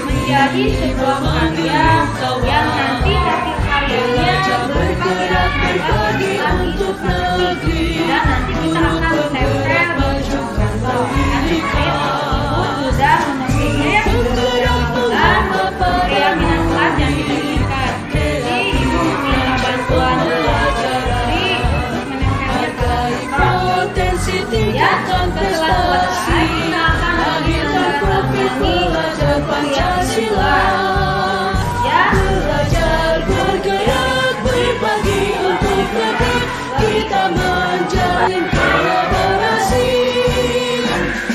menjadi sebuah karya yang nanti hasil karyanya bermanfaat bagi untuk negeri, dan nanti kita akan tempel di kantor. Nanti saya tersebut sudah memenuhi dan yang minat yang diberikan. Jadi ibu meminta bantuan dari untuk menempelnya ke kantor. Ya, setelah selesai kita akan melanjutkan belajar Pancasila. Ya, Belajar bergerak berbagi untuk negeri, kita menjalin kolaborasi.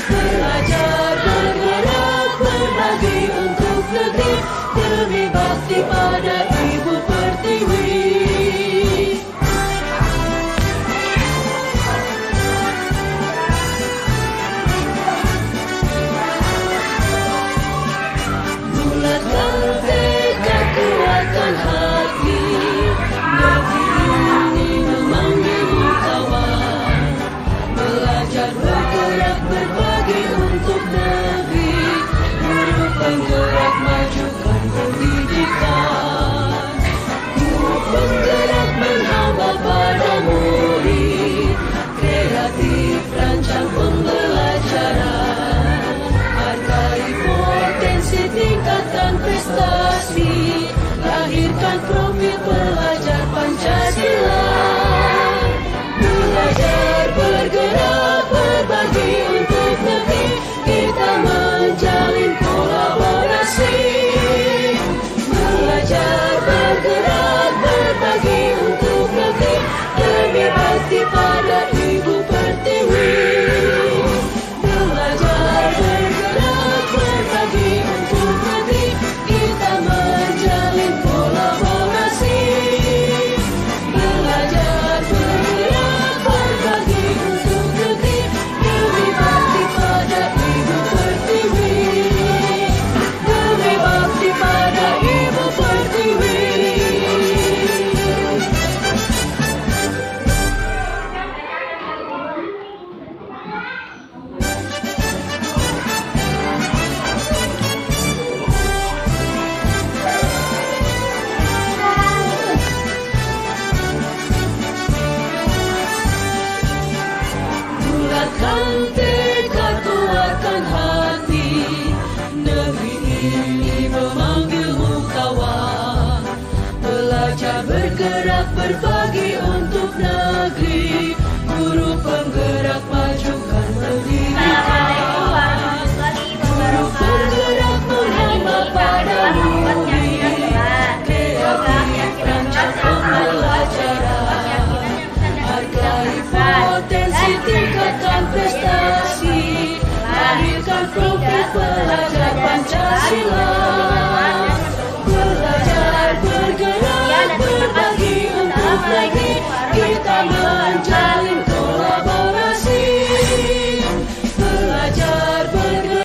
Belajar bergerak berbagi untuk negeri, demi bakti pada Ibu Pertiwi. Bulatkan tekad, kuatkan hati, negeri ini memanggilmu kawan. Belajar bergerak berbagi untuk negeri, guru penggerak